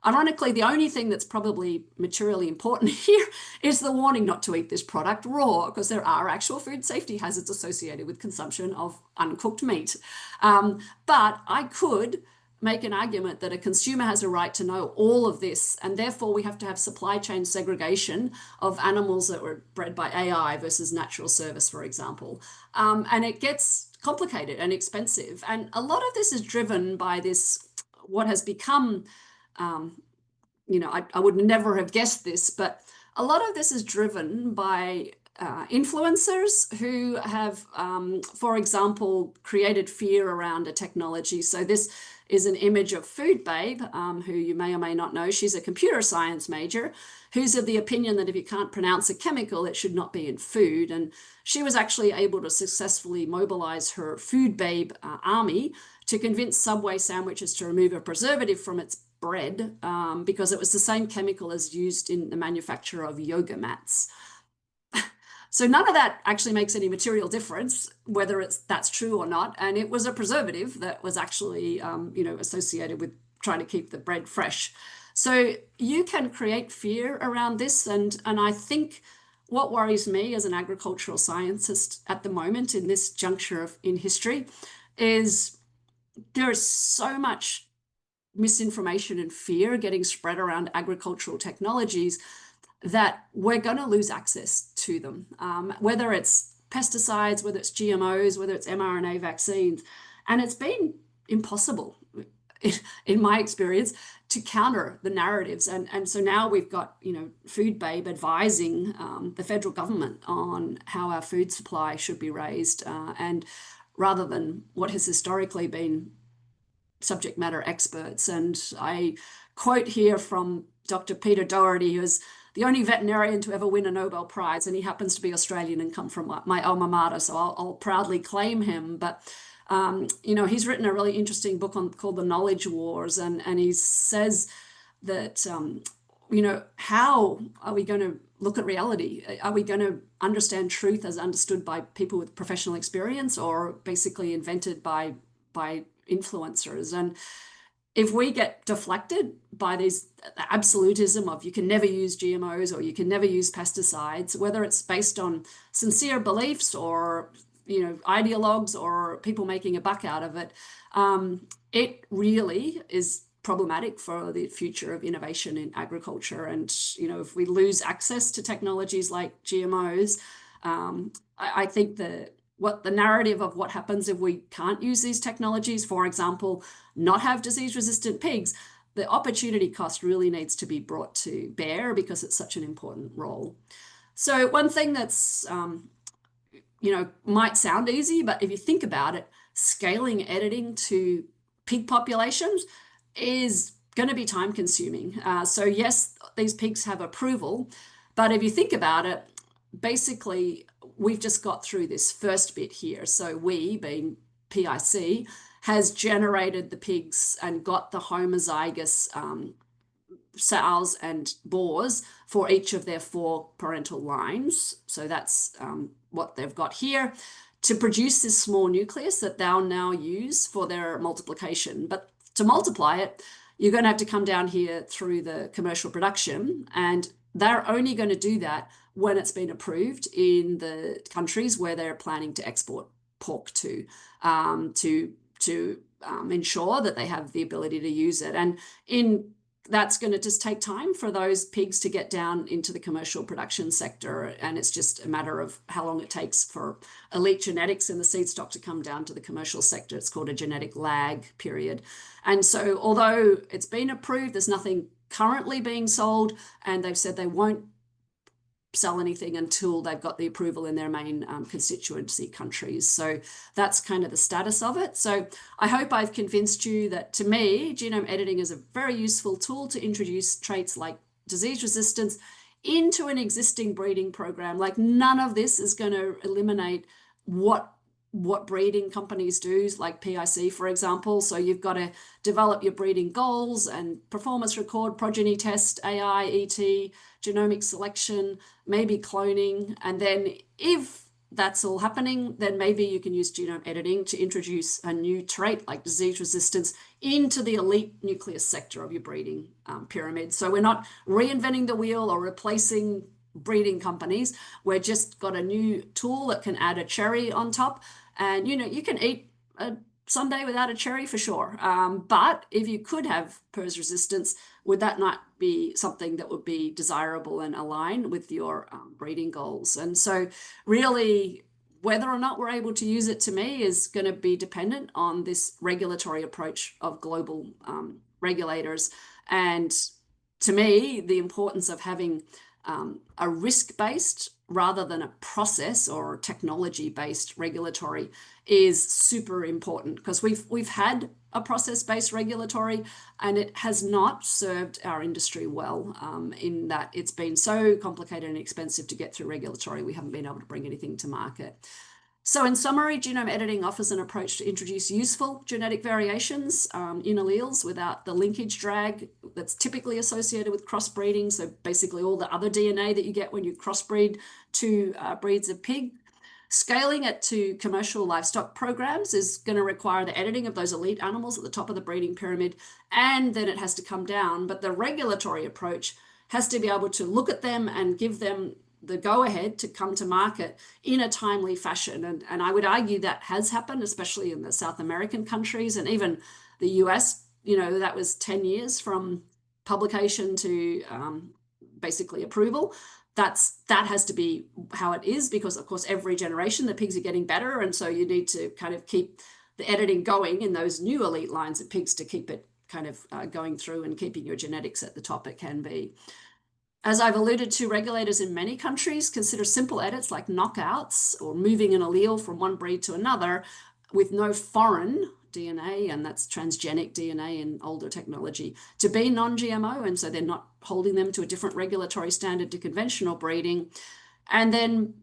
Ironically, the only thing that's probably materially important here is the warning not to eat this product raw, because there are actual food safety hazards associated with consumption of uncooked meat. But I could make an argument that a consumer has a right to know all of this, and therefore we have to have supply chain segregation of animals that were bred by AI versus natural service, for example. And it gets complicated and expensive. And a lot of this is driven by this, what has become, I would never have guessed this, but a lot of this is driven by influencers who have, for example, created fear around a technology. So this is an image of Food Babe, who you may or may not know. She's a computer science major who's of the opinion that if you can't pronounce a chemical, it should not be in food. And she was actually able to successfully mobilize her Food Babe army to convince Subway sandwiches to remove a preservative from its bread, because it was the same chemical as used in the manufacture of yoga mats. So none of that actually makes any material difference, whether that's true or not. And it was a preservative that was actually, associated with trying to keep the bread fresh. So you can create fear around this. And I think what worries me as an agricultural scientist at the moment in this juncture in history is there is so much misinformation and fear getting spread around agricultural technologies that we're going to lose access to them, whether it's pesticides, whether it's GMOs, whether it's mRNA vaccines. And it's been impossible, in my experience, to counter the narratives. And so now we've got, Food Babe advising the federal government on how our food supply should be raised, and rather than what has historically been subject matter experts. And I quote here from Dr. Peter Doherty, who's the only veterinarian to ever win a Nobel Prize, and he happens to be Australian and come from my alma mater, so I'll proudly claim him. But he's written a really interesting book called The Knowledge Wars, and he says that how are we going to look at reality? Are we going to understand truth as understood by people with professional experience, or basically invented by influencers? And if we get deflected by these absolutism of you can never use GMOs or you can never use pesticides, whether it's based on sincere beliefs or ideologues or people making a buck out of it, it really is problematic for the future of innovation in agriculture. And if we lose access to technologies like GMOs, I think what the narrative of what happens if we can't use these technologies, for example, not have disease-resistant pigs, the opportunity cost really needs to be brought to bear because it's such an important role. So one thing that's, might sound easy, but if you think about it, scaling editing to pig populations is going to be time consuming. So yes, these pigs have approval, but if you think about it, basically, we've just got through this first bit here. So we, being PIC, has generated the pigs and got the homozygous sows and boars for each of their 4 parental lines. So that's what they've got here to produce this small nucleus that they'll now use for their multiplication. But to multiply it, you're going to have to come down here through the commercial production, and they're only going to do that when it's been approved in the countries where they're planning to export pork to ensure that they have the ability to use it. And that's going to just take time for those pigs to get down into the commercial production sector. And it's just a matter of how long it takes for elite genetics in the seed stock to come down to the commercial sector. It's called a genetic lag period. And so although it's been approved, there's nothing currently being sold, and they've said they won't sell anything until they've got the approval in their main constituency countries. So that's kind of the status of it. So I hope I've convinced you that, to me, genome editing is a very useful tool to introduce traits like disease resistance into an existing breeding program. Like, none of this is going to eliminate what breeding companies do, like PIC, for example. So you've got to develop your breeding goals and performance record, progeny test, AI, ET, genomic selection, maybe cloning. And then if that's all happening, then maybe you can use genome editing to introduce a new trait like disease resistance into the elite nucleus sector of your breeding pyramid. So we're not reinventing the wheel or replacing breeding companies. We're just got a new tool that can add a cherry on top. And, you can eat a sundae without a cherry for sure. But if you could have PRRS resistance, would that not be something that would be desirable and align with your breeding goals? And so really, whether or not we're able to use it, to me, is going to be dependent on this regulatory approach of global regulators. And to me, the importance of having a risk-based rather than a process or technology-based regulatory is super important, because we've had a process-based regulatory and it has not served our industry well, in that it's been so complicated and expensive to get through regulatory. We haven't been able to bring anything to market. So in summary, genome editing offers an approach to introduce useful genetic variations in alleles without the linkage drag that's typically associated with crossbreeding. So basically all the other DNA that you get when you crossbreed two breeds of pig. Scaling it to commercial livestock programs is going to require the editing of those elite animals at the top of the breeding pyramid, and then it has to come down. But the regulatory approach has to be able to look at them and give them the go-ahead to come to market in a timely fashion. And I would argue that has happened, especially in the South American countries and even the US. That was 10 years from publication to basically approval. That has to be how it is, because of course every generation the pigs are getting better, and so you need to kind of keep the editing going in those new elite lines of pigs to keep it kind of going through and keeping your genetics at the top it can be. As I've alluded to, regulators in many countries consider simple edits like knockouts or moving an allele from one breed to another with no foreign DNA, and that's transgenic DNA in older technology, to be non-GMO, and so they're not holding them to a different regulatory standard to conventional breeding. And then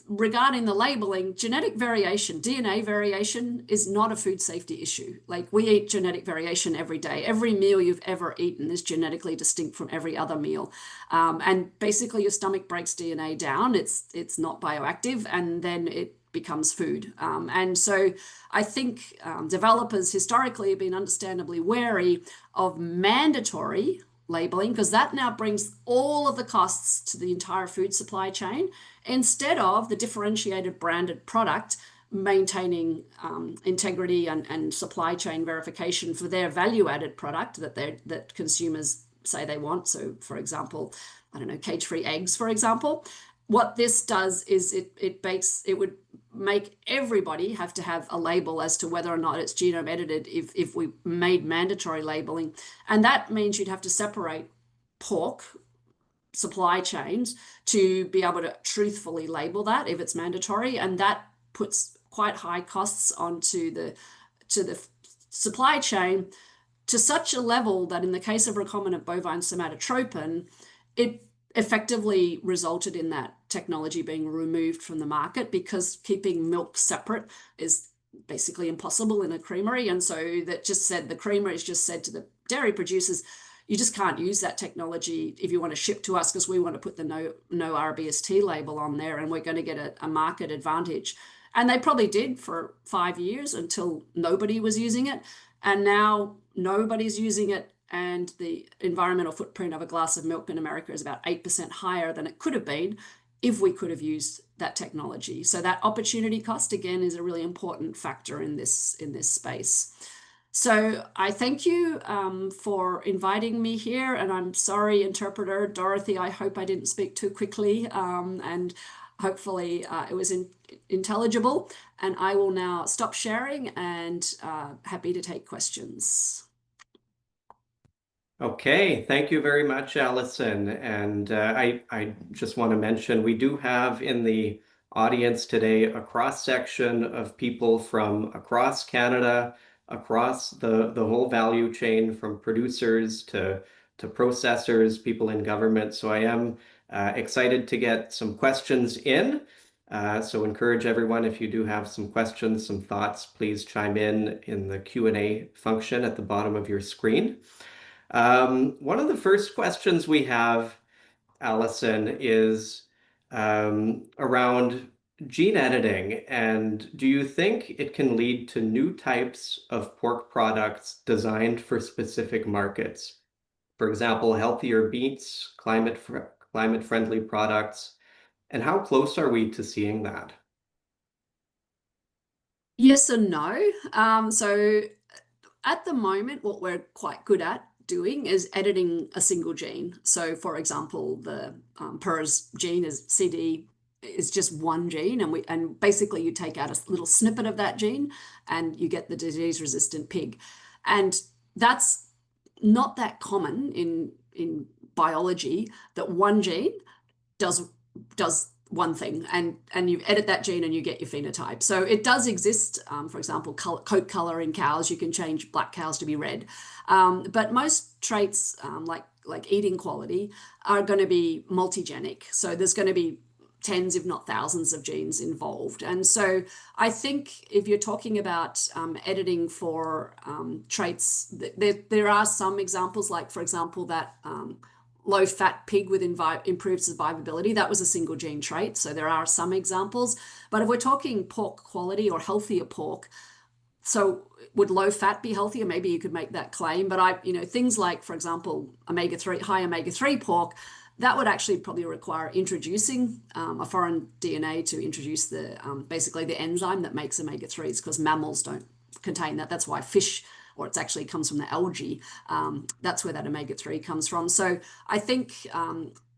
regarding the labeling, genetic variation, DNA variation, is not a food safety issue. Like, we eat genetic variation every day. Every meal you've ever eaten is genetically distinct from every other meal. And basically your stomach breaks DNA down. It's not bioactive, and then it becomes food. And so I think developers historically have been understandably wary of mandatory labeling, because that now brings all of the costs to the entire food supply chain, instead of the differentiated branded product maintaining integrity and supply chain verification for their value-added product that consumers say they want. So, for example, I don't know, cage-free eggs, for example. What this does is it would make everybody have to have a label as to whether or not it's genome edited if we made mandatory labeling. And that means you'd have to separate pork supply chains to be able to truthfully label that if it's mandatory. And that puts quite high costs onto the supply chain, to such a level that in the case of recombinant bovine somatotropin, it effectively resulted in that technology being removed from the market, because keeping milk separate is basically impossible in a creamery. And so the creameries just said to the dairy producers, you just can't use that technology if you want to ship to us, because we want to put the no RBST label on there, and we're going to get a market advantage. And they probably did for 5 years until nobody was using it. And now nobody's using it, and the environmental footprint of a glass of milk in America is about 8% higher than it could have been if we could have used that technology. So that opportunity cost, again, is a really important factor in this space. So I thank you for inviting me here, and I'm sorry, interpreter Dorothy, I hope I didn't speak too quickly, and hopefully it was intelligible. And I will now stop sharing and happy to take questions. Okay, thank you very much, Alison. And I just want to mention, we do have in the audience today a cross-section of people from across Canada, across the whole value chain, from producers to processors, people in government. So I am excited to get some questions in. So encourage everyone, if you do have some questions, some thoughts, please chime in the Q&A function at the bottom of your screen. One of the first questions we have, Alison, is around gene editing. And do you think it can lead to new types of pork products designed for specific markets? For example, healthier meats, climate-friendly products. And how close are we to seeing that? Yes and no. So at the moment, what we're quite good at doing is editing a single gene. So for example, the PERS gene is is just one gene, and basically you take out a little snippet of that gene and you get the disease-resistant pig. And that's not that common in biology, that one gene does one thing, and you edit that gene and you get your phenotype. So it does exist. For example, coat color in cows, you can change black cows to be red. But most traits, like eating quality, are going to be multigenic. So there's going to be tens, if not thousands, of genes involved. And so I think if you're talking about editing for traits, there are some examples, like, for example, that low-fat pig with improved survivability. That was a single gene trait. So there are some examples. But if we're talking pork quality or healthier pork, so would low fat be healthier? Maybe you could make that claim. But things like, for example, high omega-3 pork, that would actually probably require introducing a foreign DNA to introduce basically the enzyme that makes omega-3s, because mammals don't contain that. That's why fish, or it actually comes from the algae. That's where that omega-3 comes from. So I think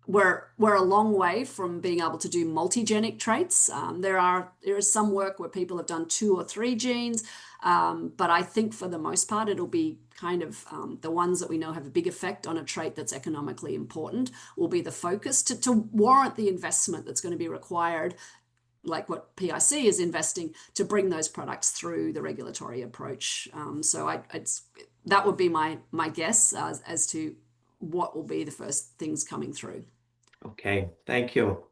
we're a long way from being able to do multigenic traits. There is some work where people have done 2 or 3 genes, but I think for the most part it'll be kind of the ones that we know have a big effect on a trait that's economically important will be the focus to warrant the investment that's going to be required, like what PIC is investing to bring those products through the regulatory approach. So that would be my guess as to what will be the first things coming through. Okay, thank you.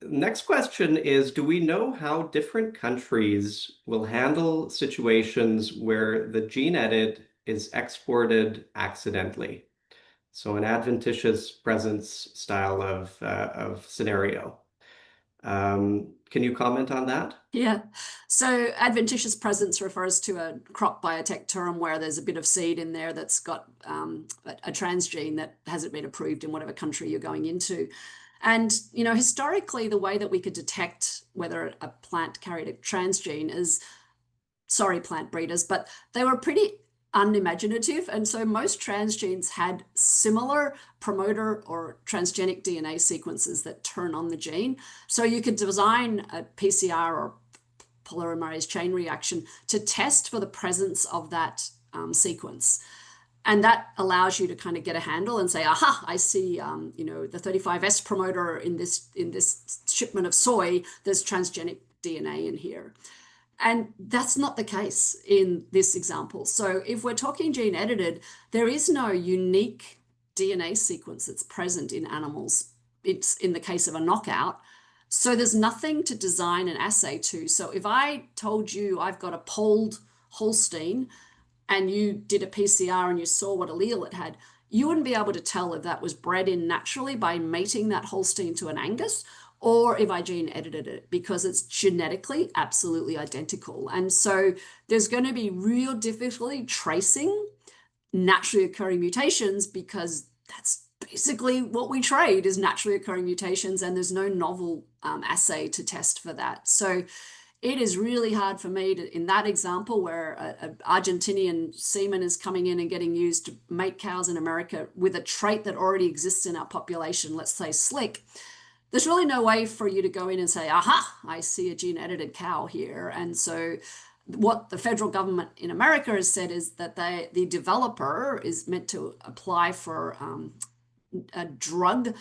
Next question is, do we know how different countries will handle situations where the gene edit is exported accidentally? So an adventitious presence style of scenario. Can you comment on that? Yeah. So adventitious presence refers to a crop biotech term where there's a bit of seed in there that's got a transgene that hasn't been approved in whatever country you're going into. And, historically, the way that we could detect whether a plant carried a transgene is, sorry, plant breeders, but they were pretty unimaginative. And so most transgenes had similar promoter or transgenic DNA sequences that turn on the gene. So you could design a PCR or polymerase chain reaction to test for the presence of that sequence. And that allows you to kind of get a handle and say, aha, I see, the 35S promoter in this shipment of soy, there's transgenic DNA in here. And that's not the case in this example. So if we're talking gene edited, there is no unique DNA sequence that's present in animals. It's in the case of a knockout. So there's nothing to design an assay to. So if I told you I've got a polled Holstein and you did a PCR and you saw what allele it had, you wouldn't be able to tell if that was bred in naturally by mating that Holstein to an Angus, or if I gene edited it, because it's genetically absolutely identical. And so there's going to be real difficulty tracing naturally occurring mutations, because that's basically what we trade is naturally occurring mutations, and there's no novel assay to test for that. So it is really hard for me to, in that example where an Argentinian semen is coming in and getting used to mate cows in America with a trait that already exists in our population, let's say slick, there's really no way for you to go in and say, aha, I see a gene edited cow here. And so what the federal government in America has said is that the developer is meant to apply for a drug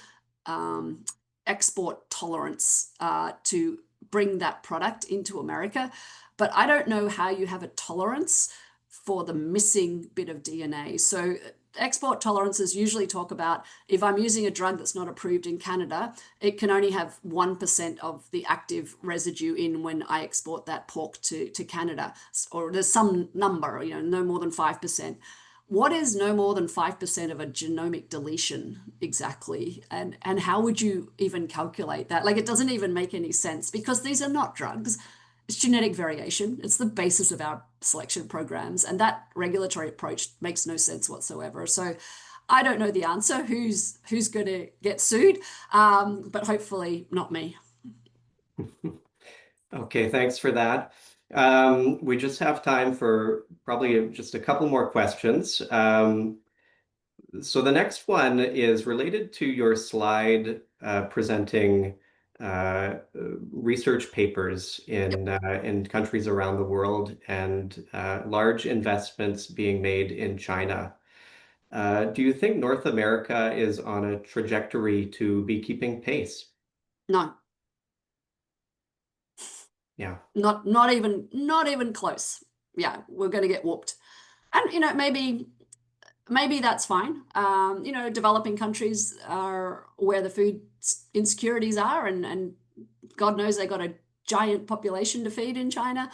export tolerance to bring that product into America. But I don't know how you have a tolerance for the missing bit of DNA. So export tolerances usually talk about, if I'm using a drug that's not approved in Canada, it can only have 1% of the active residue in when I export that pork to Canada, or there's some number, no more than 5%. What is no more than 5% of a genomic deletion exactly? And how would you even calculate that? Like, it doesn't even make any sense, because these are not drugs. It's genetic variation. It's the basis of our selection programs. And that regulatory approach makes no sense whatsoever. So I don't know the answer, who's going to get sued, but hopefully not me. Okay, thanks for that. We just have time for probably just a couple more questions. So the next one is related to your slide presenting research papers in countries around the world, and large investments being made in China. Do you think North America is on a trajectory to be keeping pace? No, Yeah. not even close. Yeah, we're going to get whooped. And maybe that's fine. Developing countries are where the food insecurities are, and God knows they got a giant population to feed in China.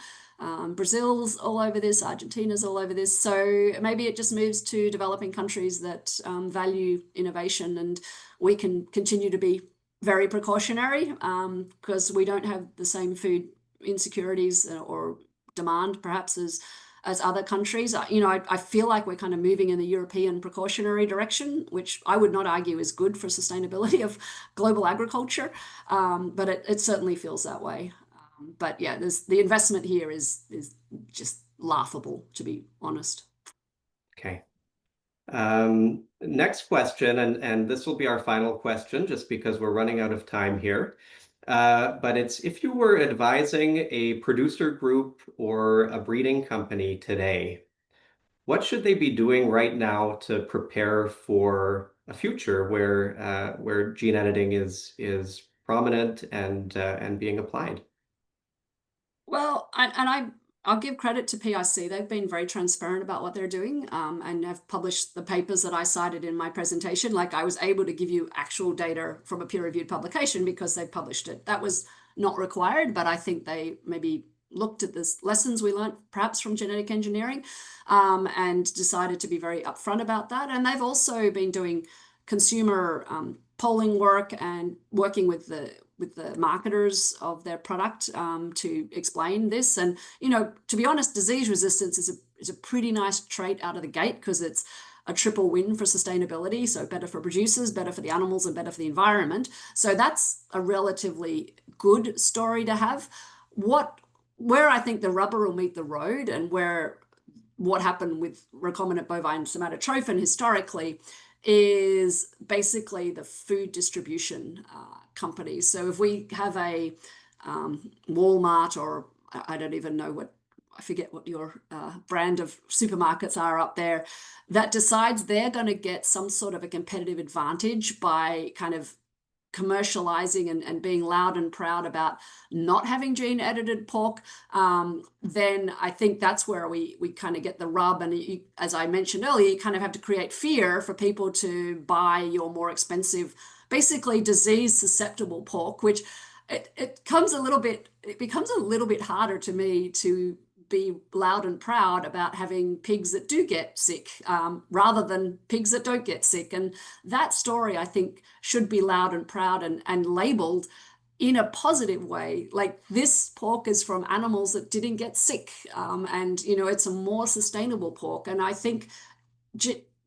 Brazil's all over this, Argentina's all over this. So maybe it just moves to developing countries that value innovation, and we can continue to be very precautionary because we don't have the same food insecurities or demand perhaps as other countries. I feel like we're kind of moving in the European precautionary direction, which I would not argue is good for sustainability of global agriculture, but it certainly feels that way. But yeah, the investment here is just laughable, to be honest. Okay. Next question, and this will be our final question just because we're running out of time here. But it's, if you were advising a producer group or a breeding company today, what should they be doing right now to prepare for a future where gene editing is prominent and being applied? Well, I'll give credit to PIC. They've been very transparent about what they're doing, and have published the papers that I cited in my presentation. Like, I was able to give you actual data from a peer-reviewed publication because they published it. That was not required, but I think they maybe looked at the lessons we learned perhaps from genetic engineering, and decided to be very upfront about that. And they've also been doing consumer polling work and working with the marketers of their product to explain this. And to be honest, disease resistance is a pretty nice trait out of the gate because it's a triple win for sustainability. So better for producers, better for the animals, and better for the environment. So that's a relatively good story to have. Where I think the rubber will meet the road, and what happened with recombinant bovine somatotrophin historically, is basically the food distribution companies. So if we have a Walmart, or I don't even know I forget what your brand of supermarkets are up there, that decides they're going to get some sort of a competitive advantage by kind of commercializing and being loud and proud about not having gene edited pork, then I think that's where we kind of get the rub. And as I mentioned earlier, you kind of have to create fear for people to buy your more expensive, basically disease susceptible pork, which it becomes a little bit harder to me to be loud and proud about having pigs that do get sick, rather than pigs that don't get sick. And that story, I think, should be loud and proud and labeled in a positive way. Like, this pork is from animals that didn't get sick, and it's a more sustainable pork. And I think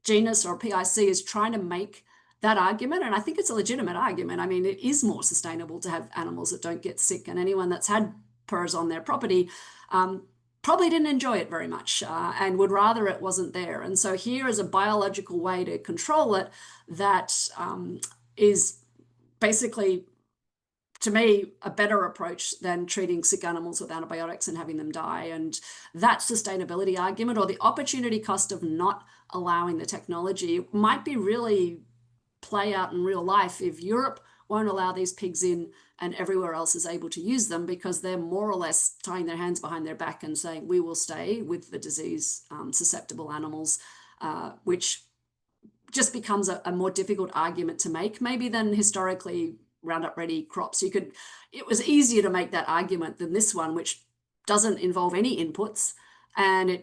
Genus or PIC is trying to make that argument, and I think it's a legitimate argument. I mean, it is more sustainable to have animals that don't get sick, and anyone that's had PRRS on their property probably didn't enjoy it very much, and would rather it wasn't there. And so here is a biological way to control it that is basically, to me, a better approach than treating sick animals with antibiotics and having them die. And that sustainability argument, or the opportunity cost of not allowing the technology, might be really play out in real life if Europe won't allow these pigs in and everywhere else is able to use them, because they're more or less tying their hands behind their back and saying, we will stay with the disease susceptible animals, which just becomes a more difficult argument to make maybe than historically Roundup Ready crops. It was easier to make that argument than this one, which doesn't involve any inputs, and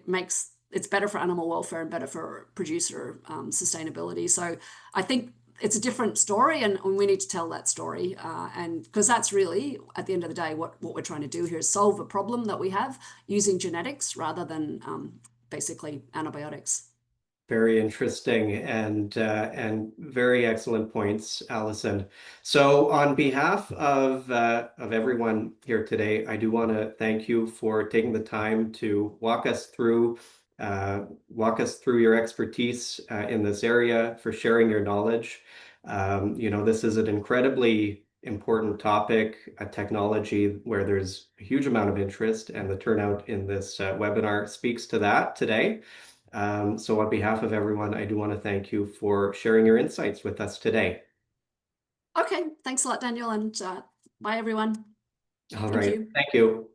it's better for animal welfare and better for producer sustainability. So I think it's a different story, and we need to tell that story, and because that's really, at the end of the day, what we're trying to do here is solve a problem that we have using genetics rather than basically antibiotics. Very interesting and very excellent points, Alison. So on behalf of everyone here today, I do want to thank you for taking the time to walk us through your expertise in this area, for sharing your knowledge. This is an incredibly important topic, a technology where there's a huge amount of interest, and the turnout in this webinar speaks to that today. So on behalf of everyone, I do want to thank you for sharing your insights with us today. Okay, thanks a lot, Daniel, and bye, everyone. All Thank right, you. thank you.